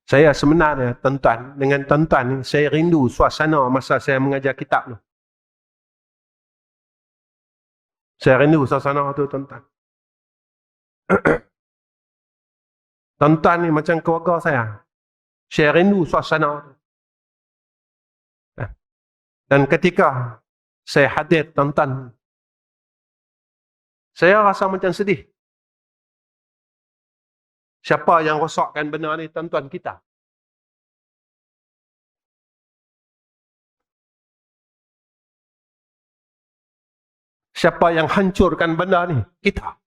Saya sebenarnya, tuan-tuan, dengan tuan-tuan ni, saya rindu suasana masa saya mengajar kitab tu. Saya rindu suasana tu, tuan-tuan. Tuan-tuan ni macam keluarga saya. Saya rindu suasana tu. Dan ketika saya hadir tuan-tuan, saya rasa macam sedih. Siapa yang rosakkan benda ni, tuan-tuan kita? Siapa yang hancurkan benda ni? Kita.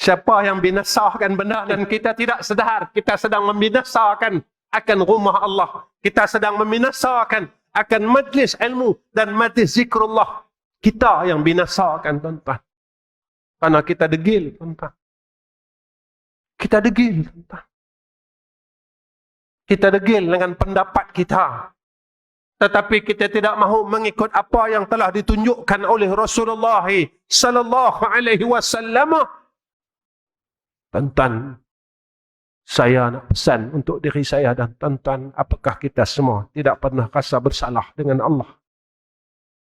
Siapa yang binasakan benda dan kita tidak sedar, kita sedang membinasakan akan rumah Allah. Kita sedang membinasakan akan majlis ilmu dan majlis zikrullah. Kita yang binasakan, tuan-tuan. Karena kita degil, tuan-tuan. Kita degil, tuan-tuan. Kita degil dengan pendapat kita. Tetapi kita tidak mahu mengikut apa yang telah ditunjukkan oleh Rasulullah sallallahu alaihi wasallam. Tuan-tuan, saya nak pesan untuk diri saya dan tuan-tuan, apakah kita semua tidak pernah rasa bersalah dengan Allah?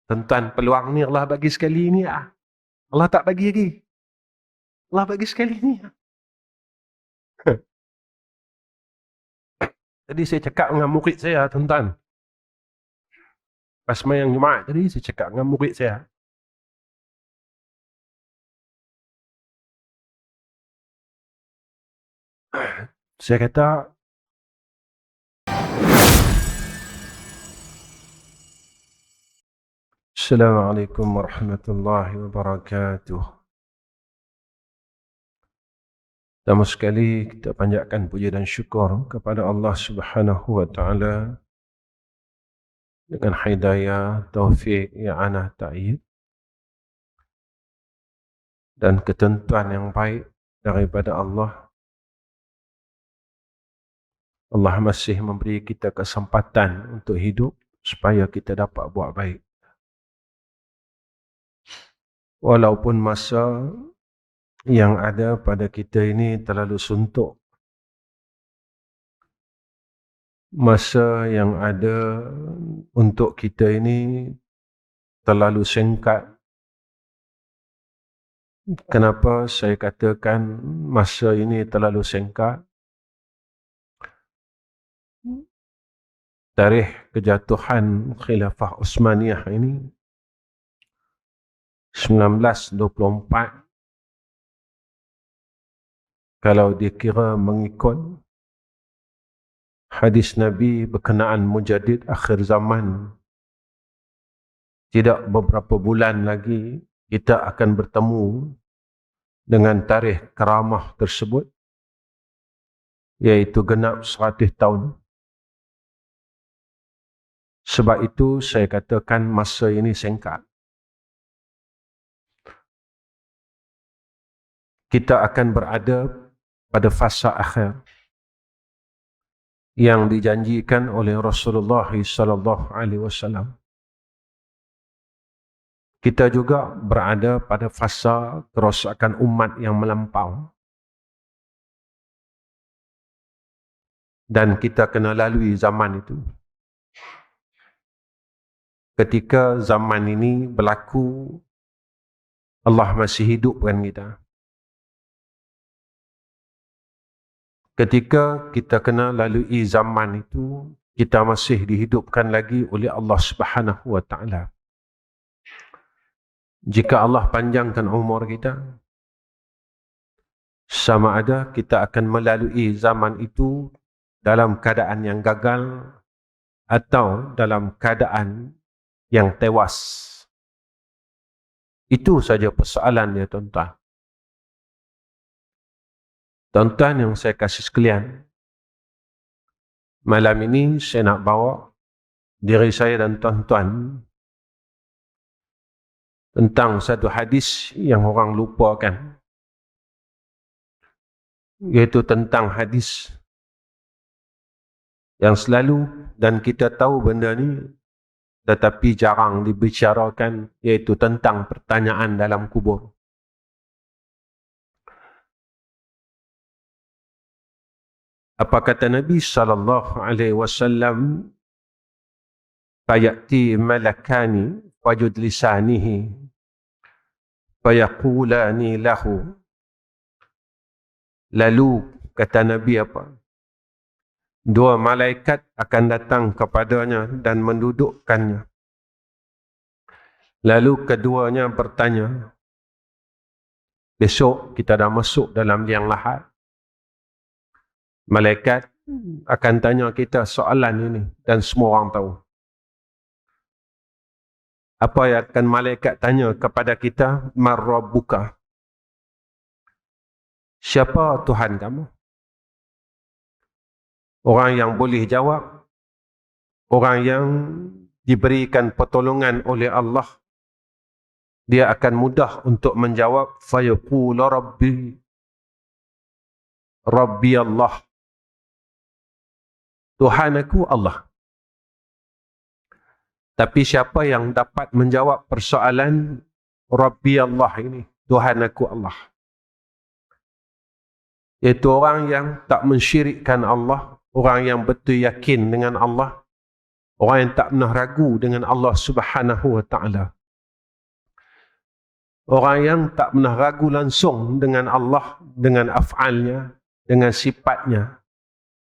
Tuan-tuan, peluang ni Allah bagi sekali ni. Allah tak bagi lagi. Allah bagi sekali ni. Tadi saya cakap dengan murid saya, tuan-tuan. Pas sembahyang Jumaat tadi, saya cakap dengan murid saya. Saya kata, Assalamualaikum warahmatullahi wabarakatuh. Pertama sekali kita panjatkan puji dan syukur kepada Allah Subhanahu wa taala dengan hidayah, taufik, i'anah, ta'yid dan ketentuan yang baik daripada Allah. Allah masih memberi kita kesempatan untuk hidup supaya kita dapat buat baik. Walaupun masa yang ada pada kita ini terlalu suntuk. Masa yang ada untuk kita ini terlalu singkat. Kenapa saya katakan masa ini terlalu singkat? Tarikh kejatuhan Khilafah Uthmaniyah ini 1924. Kalau dikira mengikut hadis Nabi berkenaan mujaddid akhir zaman, tidak beberapa bulan lagi kita akan bertemu dengan tarikh karamah tersebut, iaitu genap 100 tahun. Sebab itu saya katakan masa ini singkat. Kita akan berada pada fasa akhir yang dijanjikan oleh Rasulullah sallallahu alaihi wasallam. Kita juga berada pada fasa kerosakan umat yang melampau. Dan kita kena lalui zaman itu. Ketika zaman ini berlaku, Allah masih hidupkan kita. Ketika kita kena lalui zaman itu, kita masih dihidupkan lagi oleh Allah Subhanahu wa taala. Jika Allah panjangkan umur kita, sama ada kita akan melalui zaman itu dalam keadaan yang gagal atau dalam keadaan yang tewas. Itu saja persoalan dia, tuan-tuan. Tuan-tuan yang saya kasih sekalian, malam ini saya nak bawa diri saya dan tuan-tuan tentang satu hadis yang orang lupakan, iaitu tentang hadis yang selalu dan kita tahu benda ni tetapi jarang dibicarakan, iaitu tentang pertanyaan dalam kubur. Apa kata Nabi sallallahu alaihi wasallam? Fayati malakani fayudlisanihi fayaqulani lahu. Lalu kata Nabi apa? Dua malaikat akan datang kepadanya dan mendudukkannya. Lalu keduanya bertanya, besok kita dah masuk dalam liang lahat. Malaikat akan tanya kita soalan ini dan semua orang tahu. Apa yang akan malaikat tanya kepada kita? Man rabbuka? Siapa Tuhan kamu? Orang yang boleh jawab, orang yang diberikan pertolongan oleh Allah, dia akan mudah untuk menjawab. Fayaqulu Rabbi Allah. Tuhan aku Allah. Tapi siapa yang dapat menjawab persoalan Rabbi Allah ini, Tuhan aku Allah? Iaitu orang yang tak mensyirikkan Allah, orang yang betul yakin dengan Allah, orang yang tak pernah ragu dengan Allah Subhanahu wa ta'ala. Orang yang tak pernah ragu langsung dengan Allah, dengan af'alnya, dengan sifatnya,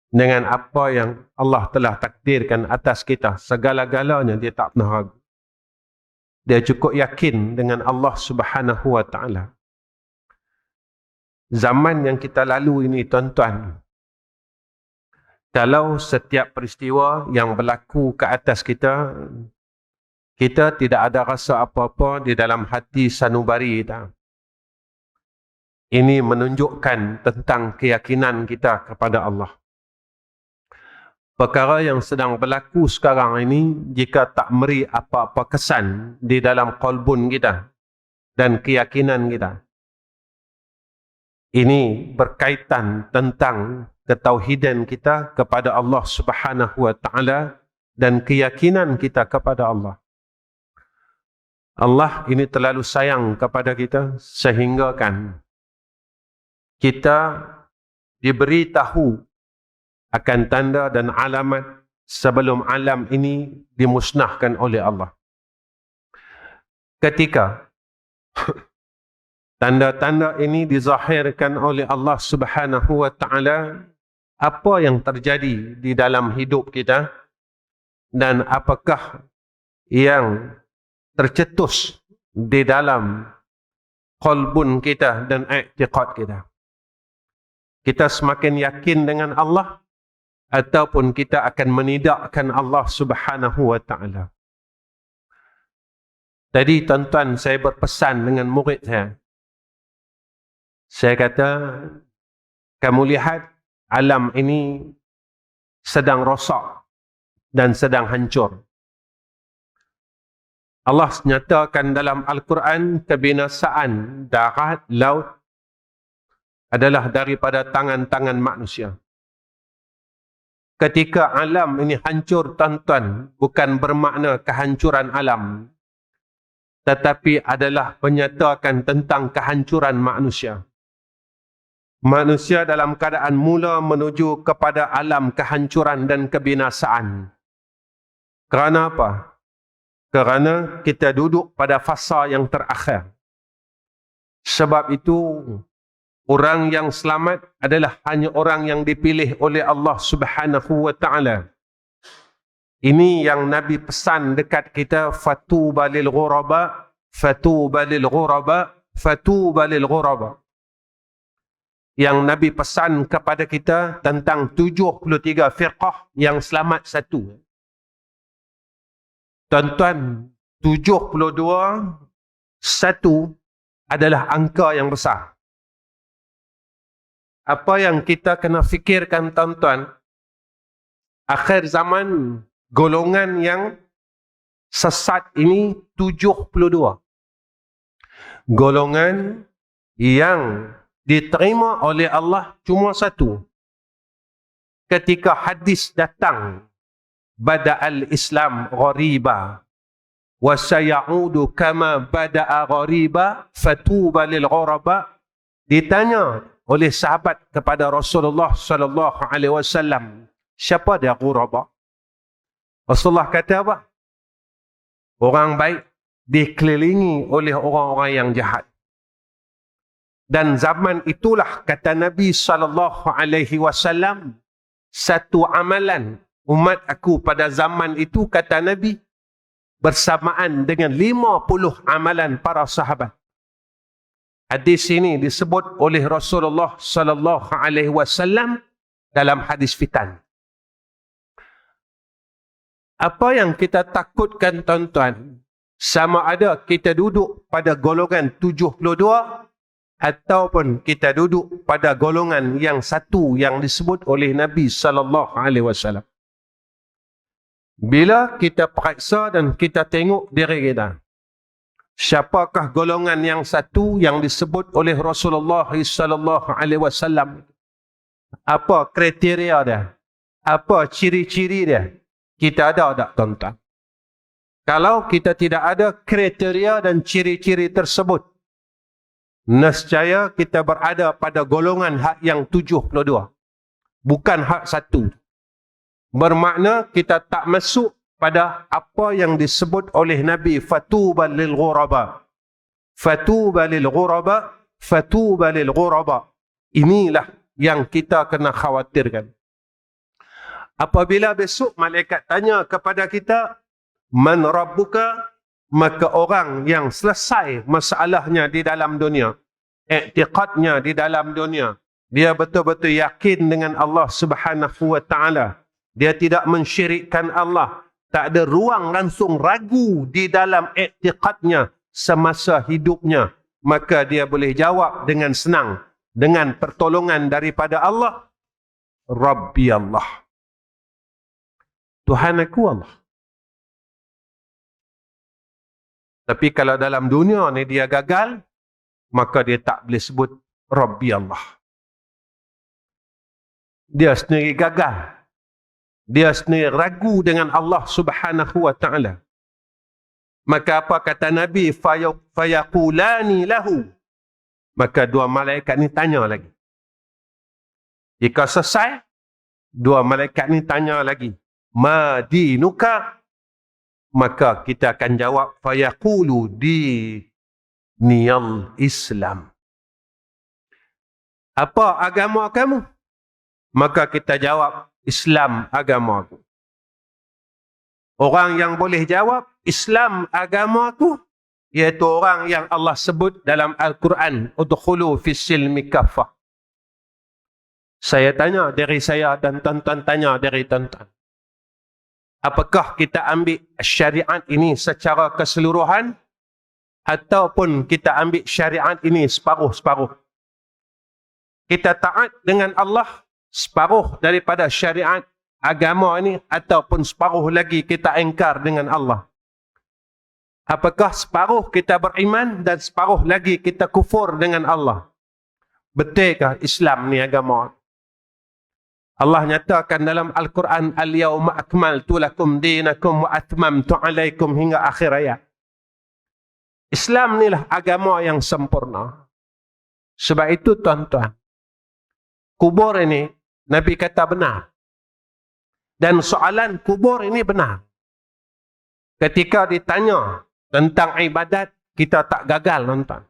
dengan apa yang Allah telah takdirkan atas kita. Segala-galanya dia tak pernah ragu. Dia cukup yakin dengan Allah Subhanahu wa ta'ala. Zaman yang kita lalu ini, tuan-tuan, kalau setiap peristiwa yang berlaku ke atas kita, kita tidak ada rasa apa-apa di dalam hati sanubari kita. Ini menunjukkan tentang keyakinan kita kepada Allah. Perkara yang sedang berlaku sekarang ini, jika tak beri apa-apa kesan di dalam qalbun kita dan keyakinan kita, ini berkaitan tentang ketauhidan kita kepada Allah Subhanahu wa ta'ala dan keyakinan kita kepada Allah. Allah ini terlalu sayang kepada kita sehingga kan kita diberi tahu akan tanda dan alamat sebelum alam ini dimusnahkan oleh Allah. Ketika tanda-tanda ini dizahirkan oleh Allah Subhanahu wa ta'ala, apa yang terjadi di dalam hidup kita dan apakah yang tercetus di dalam qalbun kita dan i'tiqad kita. Kita semakin yakin dengan Allah ataupun kita akan menidakkan Allah Subhanahu wa ta'ala. Tadi tuan-tuan, saya berpesan dengan murid saya. Saya kata, kamu lihat alam ini sedang rosak dan sedang hancur. Allah nyatakan dalam Al-Quran, kebinasaan darat, laut adalah daripada tangan-tangan manusia. Ketika alam ini hancur, tuan-tuan, bukan bermakna kehancuran alam, tetapi adalah menyatakan tentang kehancuran manusia. Manusia dalam keadaan mula menuju kepada alam kehancuran dan kebinasaan. Kerana apa? Kerana kita duduk pada fasa yang terakhir. Sebab itu, orang yang selamat adalah hanya orang yang dipilih oleh Allah Subhanahu wa ta'ala. Ini yang Nabi pesan dekat kita, fatuba lil ghuraba, fatuba lil ghuraba, fatuba lil ghuraba. Yang Nabi pesan kepada kita tentang 73 firqah yang selamat satu. Tuan-tuan, 72, satu adalah angka yang besar. Apa yang kita kena fikirkan, tuan-tuan, akhir zaman, golongan yang sesat ini 72. Golongan yang diterima oleh Allah cuma satu. Ketika hadis datang, bada'al Islam ghariba wa sayaudu kama bada'a ghariba fatuba lil ghuraba, ditanya oleh sahabat kepada Rasulullah sallallahu alaihi wasallam, siapa dia ghuraba? Rasulullah kata apa? Orang baik dikelilingi oleh orang-orang yang jahat. Dan zaman itulah, kata Nabi sallallahu alaihi wasallam, satu amalan umat aku pada zaman itu, kata Nabi, bersamaan dengan 50 amalan para sahabat. Hadis ini disebut oleh Rasulullah sallallahu alaihi wasallam dalam hadis fitan. Apa yang kita takutkan, tuan-tuan, sama ada kita duduk pada golongan 72 ataupun kita duduk pada golongan yang satu yang disebut oleh Nabi sallallahu alaihi wasallam. Bila kita periksa dan kita tengok diri kita, siapakah golongan yang satu yang disebut oleh Rasulullah sallallahu alaihi wasallam? Apa kriteria dia? Apa ciri-ciri dia? Kita ada tak, tuan-tuan? Kalau kita tidak ada kriteria dan ciri-ciri tersebut, nescaya kita berada pada golongan hak yang 72. Bukan hak satu. Bermakna kita tak masuk pada apa yang disebut oleh Nabi, fatuba lil ghuraba. Fatuba lil ghuraba, fatuba lil ghuraba. Inilah yang kita kena khawatirkan. Apabila besok malaikat tanya kepada kita, man rabbuka, maka orang yang selesai masalahnya di dalam dunia, i'tiqadnya di dalam dunia, dia betul-betul yakin dengan Allah Subhanahu wa taala, dia tidak mensyirikkan Allah, tak ada ruang langsung ragu di dalam i'tiqadnya semasa hidupnya, maka dia boleh jawab dengan senang, dengan pertolongan daripada Allah, Rabbi Allah, Tuhan aku Allah. Tapi kalau dalam dunia ni dia gagal, maka dia tak boleh sebut Rabbi Allah. Dia sendiri gagal. Dia sendiri ragu dengan Allah Subhanahu wa ta'ala. Maka apa kata Nabi? Fayaqulani lahu. Maka dua malaikat ni tanya lagi. Jika selesai, dua malaikat ni tanya lagi. Ma dinuka? Maka kita akan jawab, fayaqulu diniyal Islam. Apa agama kamu? Maka kita jawab, Islam agama aku. Orang yang boleh jawab Islam agama aku, iaitu orang yang Allah sebut dalam Al-Quran, udkhulu fis silmi kaffah. Saya tanya dari saya dan tuan-tuan tanya dari tuan-tuan. Apakah kita ambil syariat ini secara keseluruhan ataupun kita ambil syariat ini separuh-separuh? Kita taat dengan Allah separuh daripada syariat agama ini ataupun separuh lagi kita ingkar dengan Allah? Apakah separuh kita beriman dan separuh lagi kita kufur dengan Allah? Betulkah Islam ni agama? Allah nyatakan dalam Al-Quran, Al-yawma akmaltu lakum dinakum wa atmamtu alaikum, hingga akhir ayat. Islam inilah agama yang sempurna. Sebab itu tuan-tuan, kubur ini Nabi kata benar. Dan soalan kubur ini benar. Ketika ditanya tentang ibadat, kita tak gagal, tuan-tuan.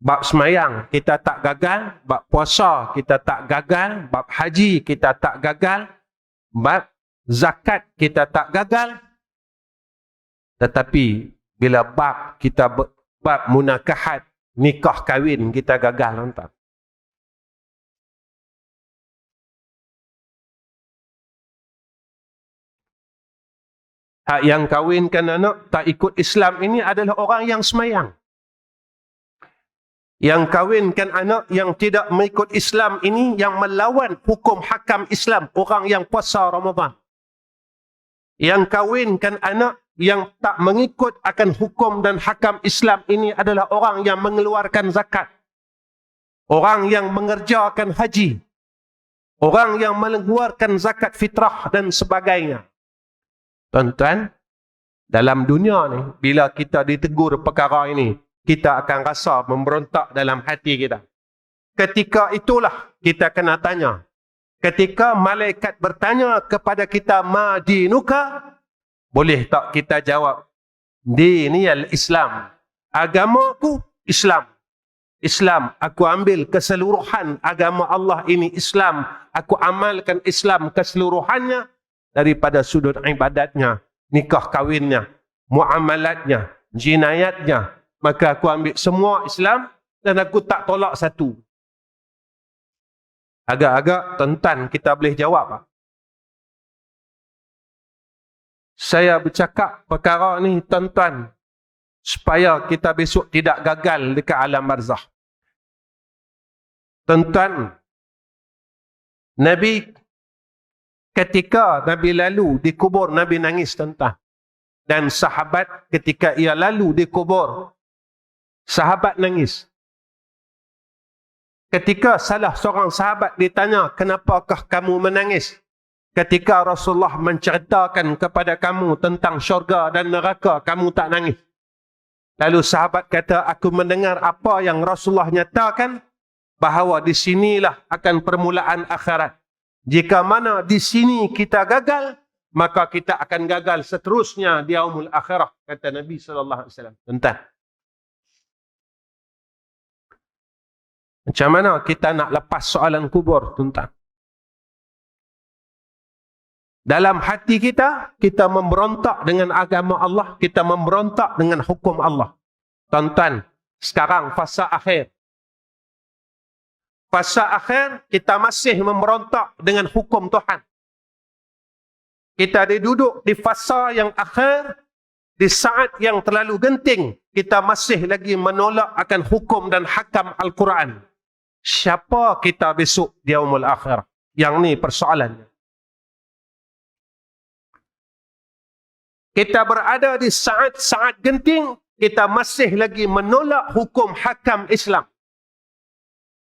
Bab semayang kita tak gagal, bab puasa kita tak gagal, bab haji kita tak gagal, bab zakat kita tak gagal. Tetapi bila bab kita bab munakahat, nikah kahwin, kita gagal, tuan-tuan. Hak yang kahwinkan anak tak ikut Islam ini adalah orang yang semayang. Yang kahwinkan anak yang tidak mengikut Islam ini, yang melawan hukum hakam Islam, orang yang puasa Ramadan. Yang kahwinkan anak yang tak mengikut akan hukum dan hakam Islam ini adalah orang yang mengeluarkan zakat, orang yang mengerjakan haji, orang yang mengeluarkan zakat fitrah dan sebagainya. Tuan-tuan, dalam dunia ni, bila kita ditegur perkara ini, kita akan rasa memberontak dalam hati kita. ketika itulah kita kena tanya. Ketika malaikat bertanya kepada kita, ma dinuka? Boleh tak kita jawab, diniyal Islam. Agamaku Islam. Islam, aku ambil keseluruhan agama Allah ini Islam. Aku amalkan Islam keseluruhannya, daripada sudut ibadatnya, nikah kahwinnya, muamalatnya, jinayatnya. Maka aku ambil semua Islam dan aku tak tolak satu. Agak-agak tuan-tuan kita boleh jawab. Saya bercakap perkara ni tuan-tuan supaya kita besok tidak gagal dekat alam barzakh. Tuan-tuan, Nabi ketika Nabi lalu di kubur, Nabi nangis tuan-tuan. Dan sahabat ketika ia lalu di kubur, sahabat nangis. Ketika salah seorang sahabat ditanya, kenapakah kamu menangis? Ketika Rasulullah menceritakan kepada kamu tentang syurga dan neraka, kamu tak nangis. Lalu sahabat kata, aku mendengar apa yang Rasulullah nyatakan, bahawa di sinilah akan permulaan akhirat. Jika mana di sini kita gagal, maka kita akan gagal seterusnya di yaumul akhirah, kata Nabi SAW. Tuan-tuan, macam mana kita nak lepas soalan kubur, tuan-tuan? Dalam hati kita, kita memberontak dengan agama Allah, kita memberontak dengan hukum Allah. Tuan-tuan, sekarang fasa akhir. Fasa akhir, kita masih memberontak dengan hukum Tuhan. Kita duduk di fasa yang akhir, di saat yang terlalu genting, kita masih lagi menolak akan hukum dan hakam Al-Quran. Siapa kita besok di yaumul akhir? Yang ni persoalannya. Kita berada di saat-saat genting, kita masih lagi menolak hukum hakam Islam.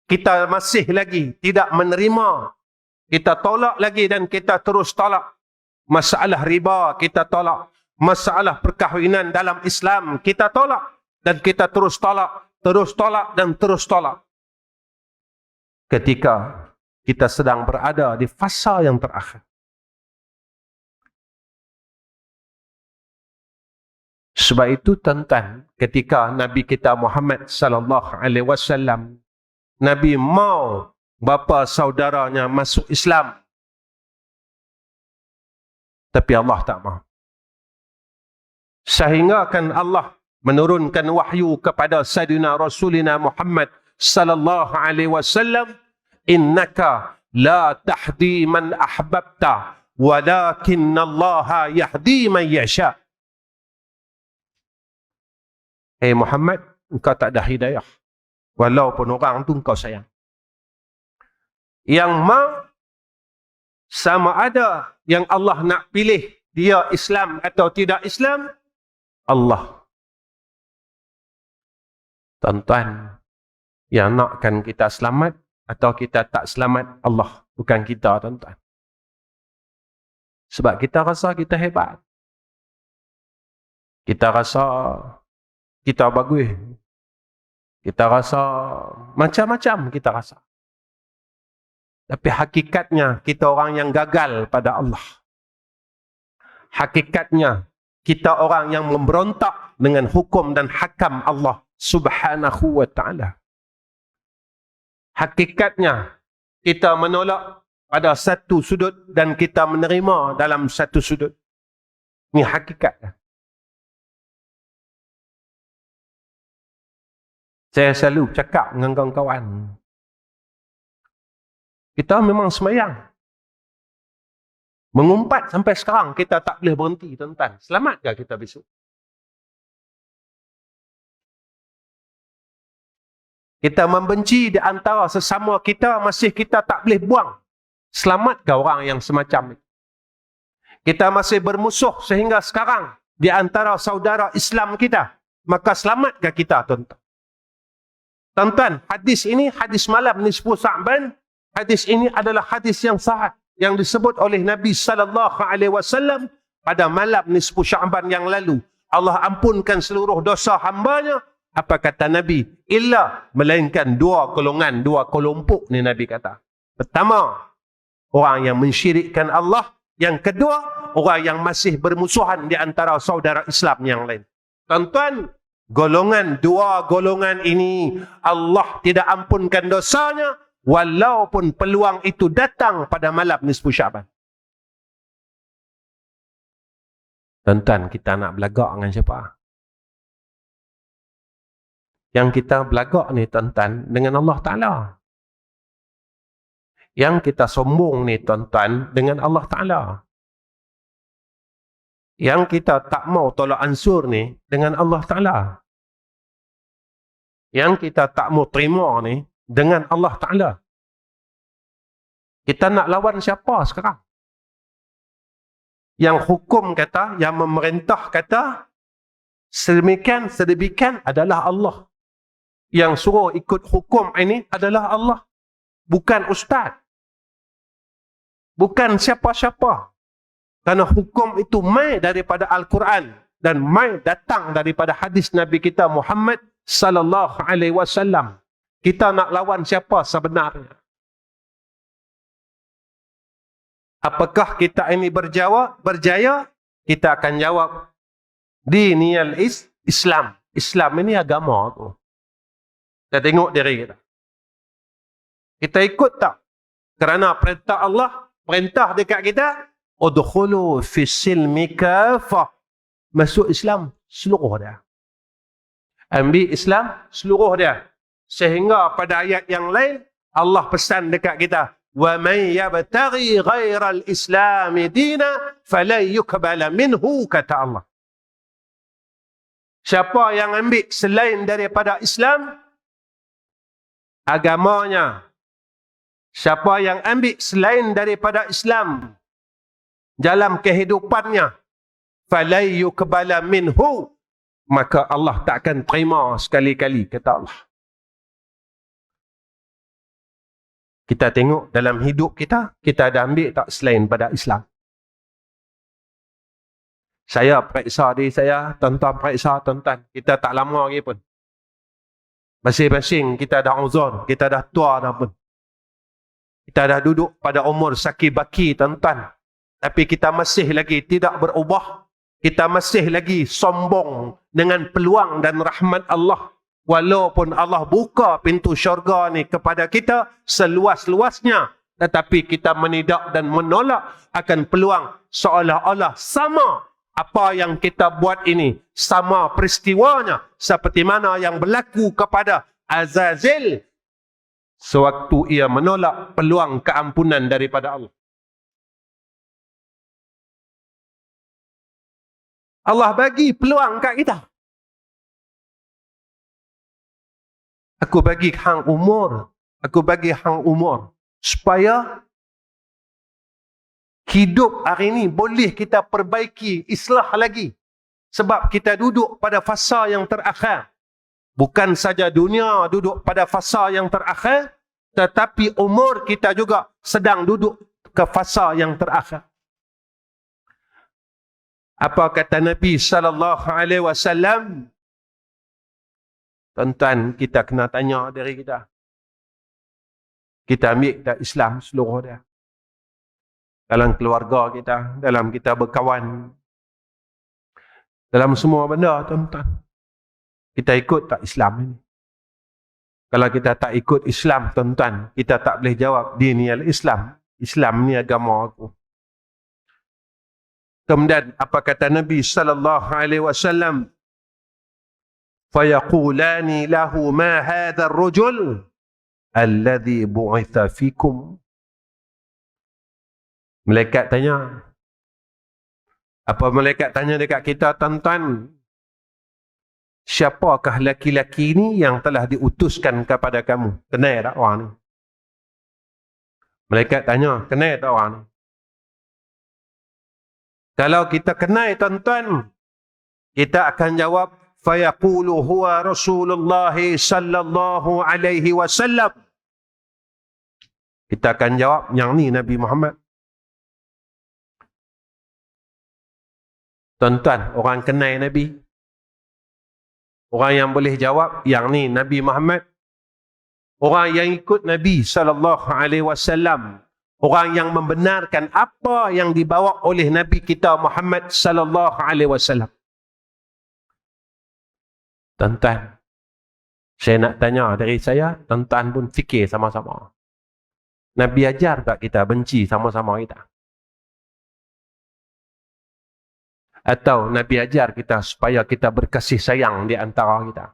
Kita masih lagi tidak menerima. Kita tolak lagi dan kita terus tolak. Masalah riba kita tolak. Masalah perkahwinan dalam Islam kita tolak. Dan kita terus tolak dan terus tolak. Ketika kita sedang berada di fasa yang terakhir. Sebab itu tuan-tuan, ketika Nabi kita Muhammad sallallahu alaihi wasallam, Nabi mau bapa saudaranya masuk Islam, tapi Allah tak mahu. Sehingga kan Allah menurunkan wahyu kepada Sayyidina Rasulina Muhammad sallallahu alaihi wasallam, innaka la tahdi man ahbabta walakinna Allah yahdi man yasha. Hey Muhammad, engkau tak ada hidayah. Walaupun orang tu engkau sayang. Yang sama ada yang Allah nak pilih dia Islam atau tidak Islam, Allah. Tuan-tuan, yang nakkan kita selamat atau kita tak selamat, Allah. Bukan kita, tuan-tuan. Sebab kita rasa kita hebat. Kita rasa kita bagus. Kita rasa macam-macam kita rasa. Tapi hakikatnya kita orang yang gagal pada Allah. Hakikatnya kita orang yang memberontak dengan hukum dan hakam Allah Subhanahu wa ta'ala. Hakikatnya kita menolak pada satu sudut dan kita menerima dalam satu sudut. Ini hakikatnya. Saya selalu cakap dengan kawan-kawan. Kita memang semayang. Mengumpat sampai sekarang kita tak boleh berhenti, tuan-tuan. Selamatkah kita besok? Kita membenci di antara sesama kita, masih kita tak boleh buang. Selamatkah orang yang semacam itu? Kita masih bermusuh sehingga sekarang di antara saudara Islam kita. Maka selamatkah kita, tuan-tuan? Tuan-tuan, hadis ini, hadis malam nisfu Sa'ban, hadis ini adalah hadis yang sahih yang disebut oleh Nabi sallallahu alaihi wasallam pada malam nisfu Sya'ban yang lalu. Allah ampunkan seluruh dosa hambanya. Apa kata Nabi? illa melainkan dua golongan, dua kelompok ni Nabi kata. Pertama, orang yang mensyirikkan Allah. Yang kedua, orang yang masih bermusuhan di antara saudara Islam yang lain. Tuan-tuan, dua golongan ini Allah tidak ampunkan dosanya walaupun peluang itu datang pada malam nisfu Syaban. Tuan-tuan, kita nak belagak dengan siapa? Yang kita belagak ni tuan-tuan dengan Allah Ta'ala. Yang kita sombong ni tuan-tuan dengan Allah Ta'ala. Yang kita tak mau tolak ansur ni dengan Allah Ta'ala. Yang kita tak mau terima ni dengan Allah Ta'ala. Kita nak lawan siapa sekarang? Yang hukum kata, yang memerintah kata, sedemikian adalah Allah. Yang suruh ikut hukum ini adalah Allah. Bukan ustaz. Bukan siapa-siapa. Kerana hukum itu mai daripada Al-Quran dan mai datang daripada hadis Nabi kita Muhammad sallallahu alaihi wasallam. Kita nak lawan siapa sebenarnya? Apakah kita ini berjaya? Kita akan jawab diniyal Islam. Islam ini agama tu. Kita tengok diri kita. Kita ikut tak? Kerana perintah Allah, perintah dekat kita, udkhulu fi silmi kafah. Masuk Islam seluruh dia. Ambil Islam seluruh dia. Sehingga pada ayat yang lain Allah pesan dekat kita, wa man yabtaghi ghairal islam dina falan yuqbala minhu, kata Allah. Siapa yang ambil selain daripada Islam agamanya, siapa yang ambil selain daripada Islam dalam kehidupannya, falan yuqbala minhu, maka Allah tak akan terima sekali-kali, kata Allah. Kita tengok dalam hidup kita, kita ada ambil tak selain pada Islam? Saya periksa diri saya, tuan-tuan periksa tuan-tuan. Kita tak lama lagi pun. Masing-masing kita dah uzur, kita dah tua dah pun. Kita dah duduk pada umur saki baki tuan-tuan. Tapi kita masih lagi tidak berubah. Kita masih lagi sombong dengan peluang dan rahmat Allah. Walaupun Allah buka pintu syurga ni kepada kita seluas-luasnya, tetapi kita menidak dan menolak akan peluang, seolah-olah sama apa yang kita buat ini, sama peristiwanya seperti mana yang berlaku kepada Azazil sewaktu ia menolak peluang keampunan daripada Allah. Allah bagi peluang kat kita. Aku bagi hang umur. Aku bagi hang umur. Supaya hidup hari ini boleh kita perbaiki, islah lagi. Sebab kita duduk pada fasa yang terakhir. Bukan saja dunia duduk pada fasa yang terakhir, tetapi umur kita juga sedang duduk ke fasa yang terakhir. Apa kata Nabi sallallahu alaihi wasallam? Tuan-tuan, kita kena tanya diri kita. Kita ambil tak Islam seluruh dia. Dalam keluarga kita, dalam kita berkawan, dalam semua benda, tuan-tuan. Kita ikut tak Islam ini? Kalau kita tak ikut Islam, tuan-tuan, kita tak boleh jawab diniyal Islam. Islam ni agama aku. Kemudian apa kata Nabi sallallahu alaihi wasallam? Fayaqulani lahu ma hadha ar-rajul alladhi bu'itha fikum. Malaikat tanya. Apa malaikat tanya dekat kita, tuan-tuan? Siapakah laki-laki ini yang telah diutuskan kepada kamu? Kenal tak orang ni? Malaikat tanya, kenal tak orang ni? Kalau kita kenal, tuan-tuan, kita akan jawab, fayaqulu huwa Rasulullah sallallahu alaihi wasallam. Kita akan jawab, yang ni Nabi Muhammad. Tuan-tuan, orang kenal Nabi, Orang yang boleh jawab, yang ni Nabi Muhammad. Orang yang ikut Nabi SAW. Orang yang membenarkan apa yang dibawa oleh Nabi kita Muhammad SAW. Tuan-tuan, saya nak tanya dari saya, tuan-tuan pun fikir sama-sama. Nabi ajar tak kita benci sama-sama kita? Atau Nabi ajar kita supaya kita berkasih sayang di antara kita?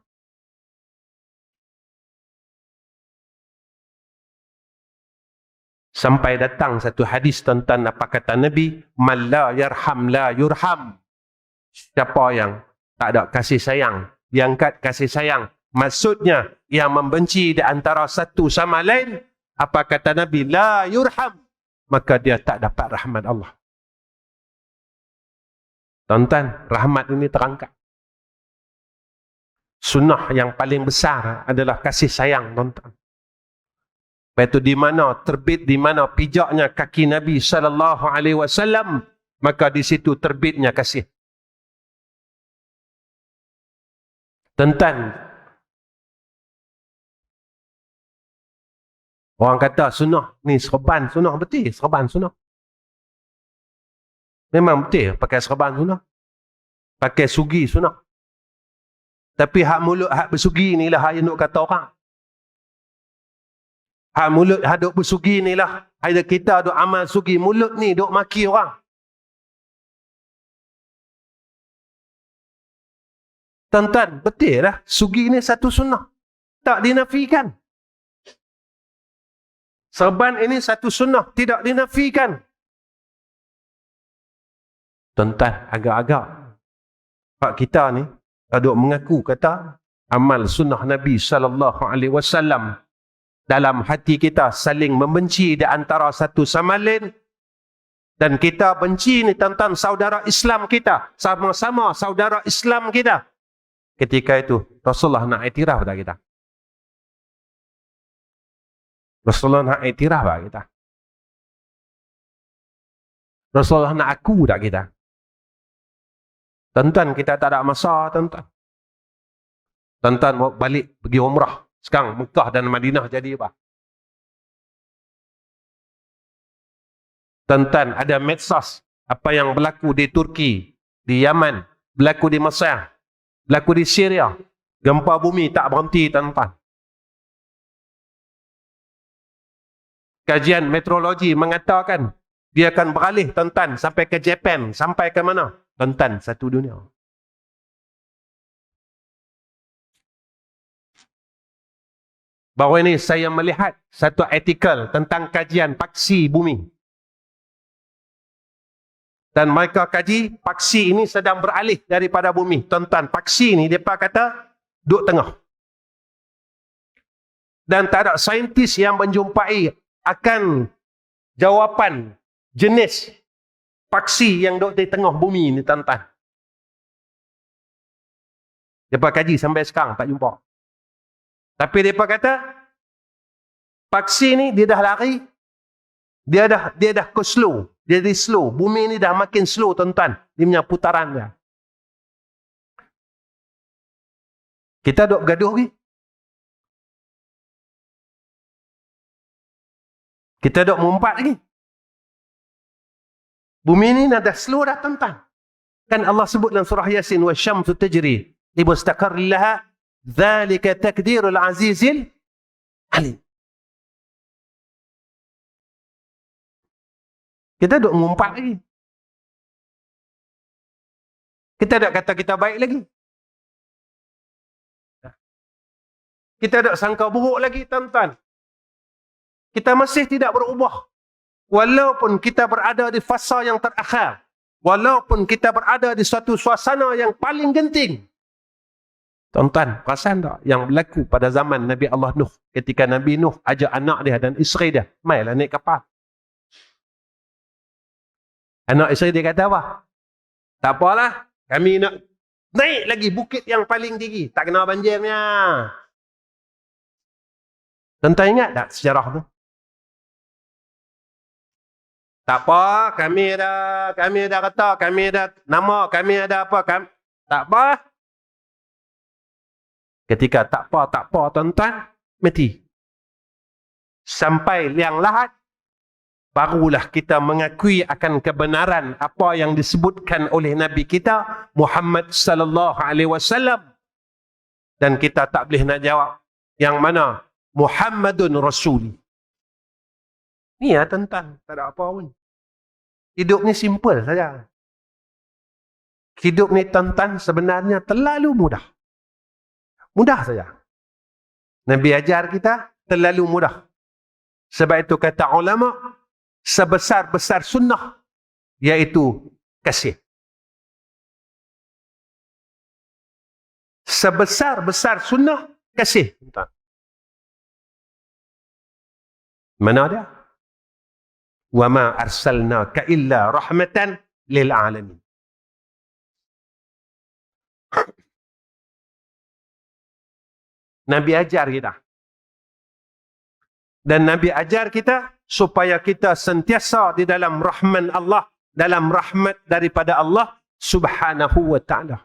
Sampai datang satu hadis tentang apa kata Nabi, man la yarham la yurham. Siapa yang tak ada kasih sayang, diangkat kasih sayang. Maksudnya yang membenci di antara satu sama lain, apa kata Nabi, la yurham, maka dia tak dapat rahmat Allah. Tuan-tuan, rahmat ini terangkat. Sunnah yang paling besar adalah kasih sayang, tuan-tuan. Lepas itu di mana terbit, di mana pijaknya kaki Nabi SAW, maka di situ terbitnya kasih. Tuan-tuan, orang kata sunnah ni serban sunnah, betul serban sunnah. Memang betul pakai serban sunnah. Pakai sugi sunnah. Tapi hak mulut hak bersugi inilah hak yang nak kata orang. Hak mulut hak duk bersugi inilah, ada kita duk amal sugi, mulut ni duk maki orang. Tuan-tuan, betul lah, sugi ni satu sunnah. Tak dinafikan. Serban ini satu sunnah, tidak dinafikan. Tuan-tuan, agak-agak hak kita ni duk mengaku kata amal sunnah Nabi SAW. Dalam hati kita saling membenci di antara satu sama lain. Dan kita benci ni tentang saudara Islam kita. Sama-sama saudara Islam kita. Ketika itu Rasulullah nak iktiraf tak kita? Rasulullah nak iktiraf tak kita? Rasulullah nak aku tak kita? Tuan-tuan, kita tak ada masa, tuan-tuan. Tuan-tuan mau balik pergi umrah. Sekarang Mekah dan Madinah jadi apa? Tuan-tuan, ada medsos apa yang berlaku di Turki, di Yaman, berlaku di Mesir, berlaku di Syria. Gempa bumi tak berhenti, tuan-tuan. Kajian meteorologi mengatakan dia akan beralih, tuan-tuan, sampai ke Jepun, sampai ke mana? Tuan-tuan, satu dunia. Baru ini saya melihat satu artikel tentang kajian paksi bumi. Dan mereka kaji, paksi ini sedang beralih daripada bumi. Tuan-tuan, paksi ini mereka kata duduk tengah. Dan tak ada saintis yang menjumpai akan jawapan jenis paksi yang duduk di tengah bumi ini, tuan-tuan. Mereka kaji sampai sekarang tak jumpa. Tapi mereka kata paksi ni dia dah lari, dia dah ke slow, dia jadi slow. Bumi ni dah makin slow, tuan-tuan, dia punya putaran dia. Kita duk bergaduh lagi. Kita duk mengumpat lagi. Bumi ni dah slow dah, tuan-tuan. Kan Allah sebut dalam surah Yasin, wa syamsu tajri li mustaqarrin laha dzalika takdirul azizil alim. Kita duk mengumpat lagi. Kita tak kata kita baik lagi. Kita tak sangka buruk lagi, tuan-tuan. Kita masih tidak berubah. Walaupun kita berada di fasa yang terakhir. Walaupun kita berada di suatu suasana yang paling genting. Tuan-tuan, perasan tak yang berlaku pada zaman Nabi Allah Nuh? Ketika Nabi Nuh ajak anak dia dan isteri dia, mailah naik kapal. Anak isteri dia kata apa? Tak apalah, kami nak naik lagi bukit yang paling tinggi. Tak kena banjirnya. Tuan-tuan ingat tak sejarah tu? Tak apa, kami ada kata, kami ada nama, kami ada apa, tak apa. Ketika tak apa tuan-tuan, mati. Sampai liang lahat, barulah kita mengakui akan kebenaran apa yang disebutkan oleh Nabi kita Muhammad sallallahu alaihi wasallam, dan kita tak boleh nak jawab yang mana Muhammadun Rasul. Ni ya tuan-tuan, tak ada apa pun. Hidup ni simple saja. Hidup ni tuan-tuan sebenarnya terlalu mudah. Mudah saja. Nabi ajar kita terlalu mudah. Sebab itu kata ulama, sebesar-besar sunnah iaitu kasih. Sebesar-besar sunnah kasih. Mana dia? Wa ma arsalnaka illa rahmatan lil alamin. Nabi ajar kita. Dan Nabi ajar kita supaya kita sentiasa di dalam rahman Allah, dalam rahmat daripada Allah subhanahu wa ta'ala.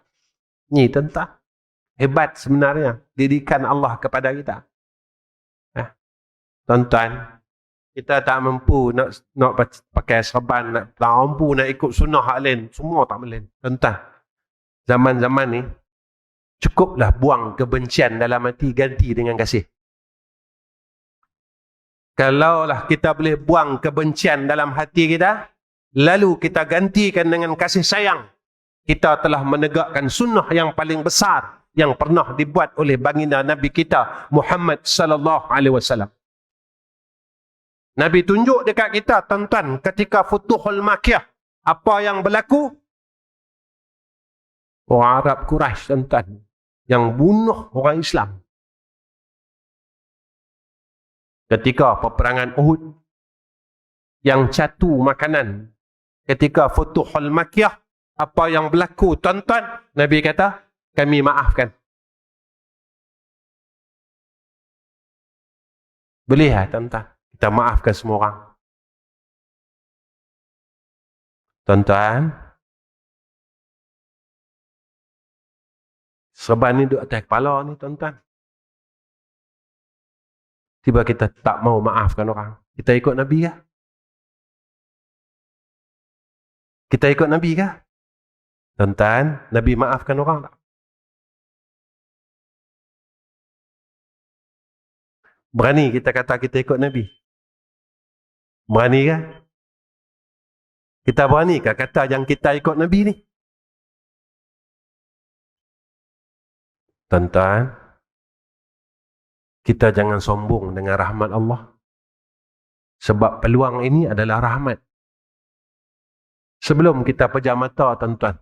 Ini tentang hebat sebenarnya didikan Allah kepada kita. Tuan-tuan, kita tak mampu nak pakai serban, tak mampu nak ikut sunnah hak lain, semua tak boleh. Tuan-tuan, zaman-zaman ni cukuplah buang kebencian dalam hati, ganti dengan kasih. Kalaulah kita boleh buang kebencian dalam hati kita, lalu kita gantikan dengan kasih sayang, kita telah menegakkan sunnah yang paling besar yang pernah dibuat oleh baginda Nabi kita Muhammad sallallahu alaihi wasallam. Nabi tunjuk dekat kita, tuan-tuan, ketika Futuhul Makkiyah, apa yang berlaku? Orang Arab Quraisy, tuan-tuan, yang bunuh orang Islam. Ketika peperangan Uhud, yang catu makanan. Ketika Futuhul Makkiyah, apa yang berlaku, tuan-tuan? Nabi kata, kami maafkan. Boleh lah, tuan-tuan, kita maafkan semua orang. Tuan-tuan, serban ni duduk atas kepala ni, tuan-tuan. Tiba kita tak mau maafkan orang. Kita ikut Nabi kah? Kita ikut Nabi kah? Tuan-tuan, Nabi maafkan orang tak? Berani kita kata kita ikut Nabi? Berani kah? Kita berani kah kata yang kita ikut Nabi ni? Tuan-tuan, kita jangan sombong dengan rahmat Allah. Sebab peluang ini adalah rahmat. Sebelum kita pejam mata, tuan-tuan,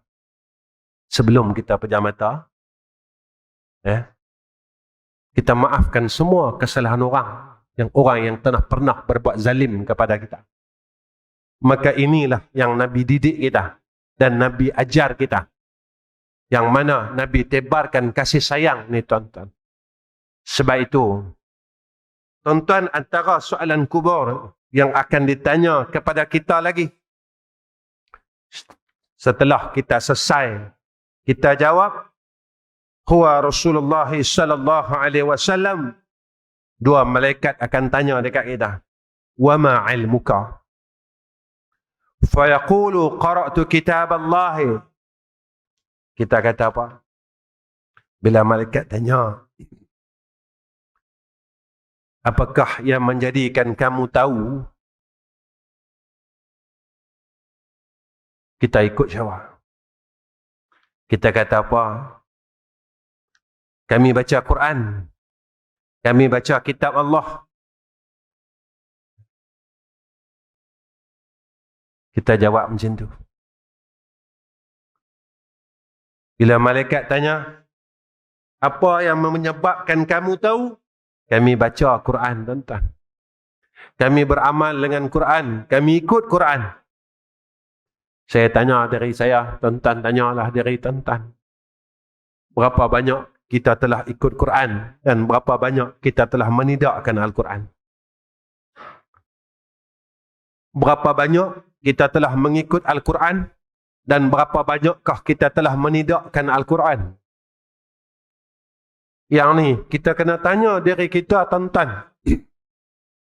sebelum kita pejam mata, kita maafkan semua kesalahan orang yang pernah berbuat zalim kepada kita. Maka inilah yang Nabi didik kita dan Nabi ajar kita. Yang mana Nabi tebarkan kasih sayang ni, tuan-tuan. Sebab itu, tuan-tuan, antara soalan kubur yang akan ditanya kepada kita lagi, setelah kita selesai, kita jawab, huwa Rasulullah sallallahu alaihi wasallam. Dua malaikat akan tanya dekat kita, wa ma ilmuka? Fa yaqulu qara'tu kitab Allah. Kita kata apa? Bila malaikat tanya, apakah yang menjadikan kamu tahu? Kita ikut jawab. Kita kata apa? Kami baca Quran. Kami baca kitab Allah. Kita jawab macam tu. Bila malaikat tanya, apa yang menyebabkan kamu tahu? Kami baca Quran, tuan-tuan. Kami beramal dengan Quran. Kami ikut Quran. Saya tanya dari saya, tuan-tuan tanyalah dari tuan-tuan. Berapa banyak kita telah ikut Quran dan berapa banyak kita telah menidakkan Al-Quran? Berapa banyak kita telah mengikut Al-Quran dan berapa banyakkah kita telah menidakkan Al-Quran? Yang ni, kita kena tanya diri kita, tuan-tuan.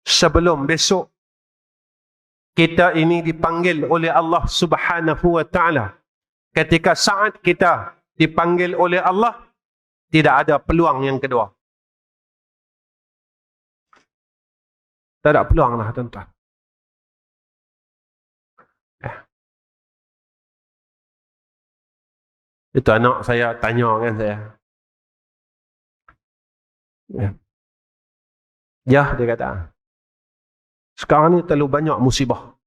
Sebelum besok, kita ini dipanggil oleh Allah Subhanahu wa Ta'ala. Ketika saat kita dipanggil oleh Allah, tidak ada peluang yang kedua. Tak ada peluang lah, tuan-tuan. Itu anak saya tanya dengan saya. Ya, dia kata, sekarang ni terlalu banyak musibah.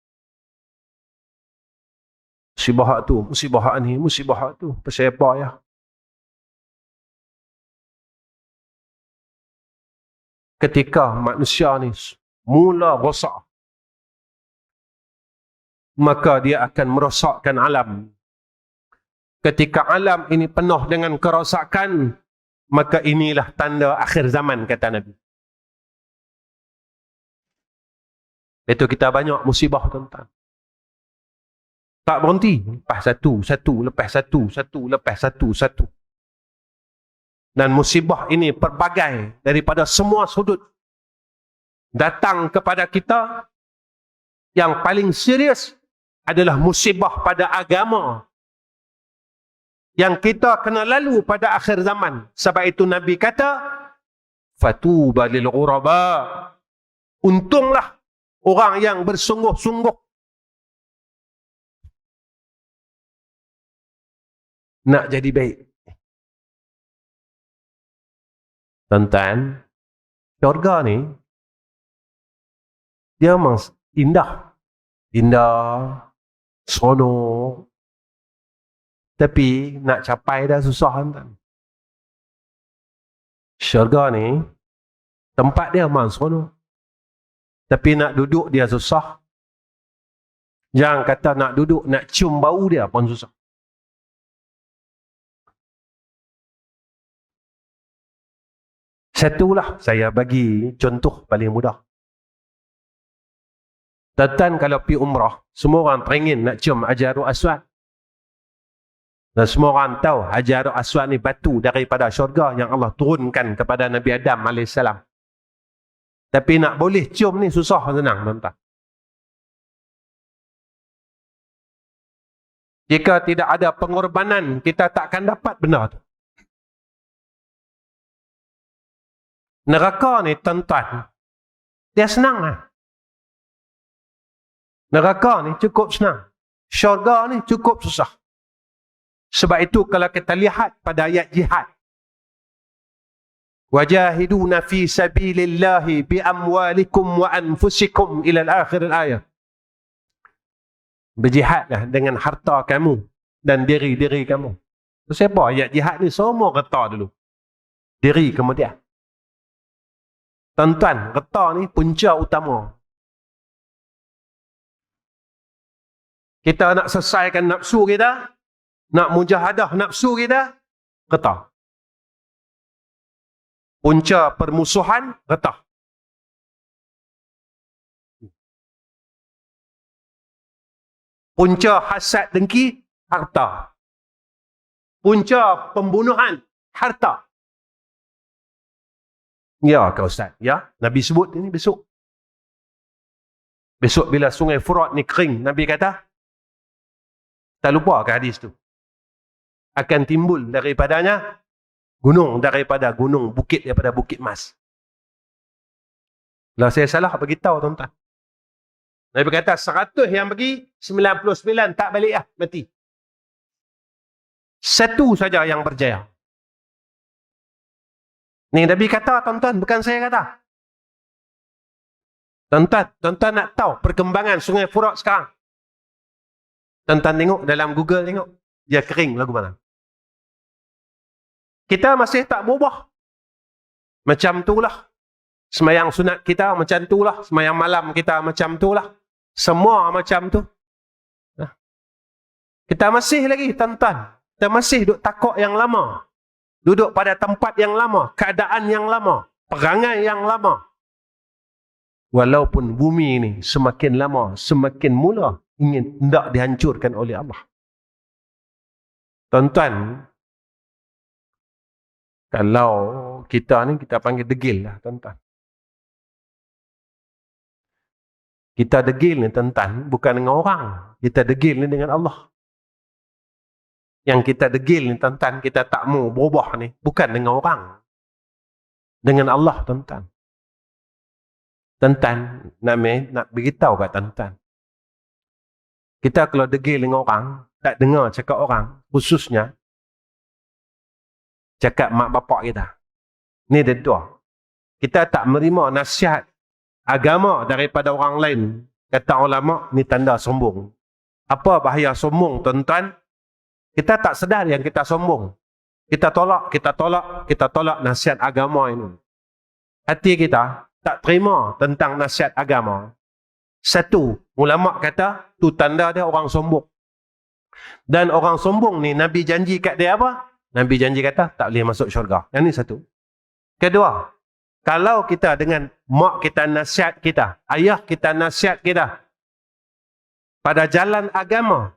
Musibah tu, musibah ni, musibah tu. Pasal apa ya? Ketika manusia ni mula rosak, maka dia akan merosakkan alam. Ketika alam ini penuh dengan kerosakan, maka inilah tanda akhir zaman, kata Nabi. Itu kita banyak musibah, tuan-tuan. Tak berhenti. Lepas satu, lepas satu. Dan musibah ini pelbagai daripada semua sudut. Datang kepada kita, yang paling serius adalah musibah pada agama. Yang kita kena lalu pada akhir zaman. Sebab itu Nabi kata, fatuba lil ghuraba. Untunglah orang yang bersungguh-sungguh nak jadi baik. Tuan-tuan, syurga ni dia memang indah. Indah, seronok. Tapi nak capai dah susah, tuan-tuan. Syurga ni tempat dia memang seronok. Tapi nak duduk dia susah. Jangan kata nak duduk, nak cium bau dia pun susah. Satulah saya bagi contoh paling mudah. Tuan-tuan kalau pergi umrah, semua orang teringin nak cium Hajarul Aswad. Dan semua orang tahu Hajarul Aswad ni batu daripada syurga yang Allah turunkan kepada Nabi Adam AS. Tapi nak boleh cium ni susah senang, tuan-tuan. Jika tidak ada pengorbanan, kita takkan dapat benda tu. Neraka ni, tuan-tuan, dia senang lah. Neraka ni cukup senang. Syurga ni cukup susah. Sebab itu kalau kita lihat pada ayat jihad, wajahiduna fi sabilillahi bi amwalikum wa anfusikum ila akhir al-ayat. Berjihadlah dengan harta kamu dan diri-diri kamu. Siapa ayat jihad ni semua reta dulu. Diri kemudian. Tuan-tuan, reta ni punca utama. Kita nak selesaikan nafsu kita, nak mujahadah nafsu kita, reta. Punca permusuhan, reta. Punca hasad dengki, harta. Punca pembunuhan, harta. Ya ke Ustaz? Ya, Nabi sebut ini besok. Besok bila sungai Furat ni kering, Nabi kata, tak lupa ke hadis tu? Akan timbul daripadanya gunung, daripada gunung, bukit daripada bukit emas. Kalau saya salah, beritahu tuan-tuan. Nabi kata 100 yang pergi, 99 tak balik lah, mati. Satu saja yang berjaya. Ni Nabi kata, tuan-tuan, bukan saya kata. Tuan-tuan nak tahu perkembangan sungai Furat sekarang. Tuan-tuan tengok dalam Google, tengok. Dia kering lagu mana. Kita masih tak berubah. Macam itulah. Semayang sunat kita macam itulah. Semayang malam kita macam itulah. Semua macam tu. Kita masih lagi, tuan-tuan. Kita masih duduk takut yang lama. Duduk pada tempat yang lama. Keadaan yang lama. Perangai yang lama. Walaupun bumi ini semakin lama, semakin mula ingin hendak dihancurkan oleh Allah. Tuan-tuan, kalau kita ni kita panggil degil lah, tuan-tuan. Kita degil ni, tuan-tuan, bukan dengan orang. Kita degil ni dengan Allah. Yang kita degil ni, tuan-tuan, kita tak mau berubah ni, bukan dengan orang. Dengan Allah, tuan-tuan. Tuan-tuan, nak beritahu kat tuan-tuan. Kita kalau degil dengan orang, tak dengar cakap orang, khususnya cakap mak bapak kita. Ni dia dua. Kita tak menerima nasihat agama daripada orang lain. Kata ulama, ni tanda sombong. Apa bahaya sombong, tuan-tuan? Kita tak sedar yang kita sombong. Kita tolak nasihat agama ini. Hati kita tak terima tentang nasihat agama. Satu, ulama kata, tu tanda dia orang sombong. Dan orang sombong ni, Nabi janji kat dia apa? Nabi janji kata, tak boleh masuk syurga. Yang ni satu. Kedua, kalau kita dengan mak kita nasihat kita, ayah kita nasihat kita, pada jalan agama,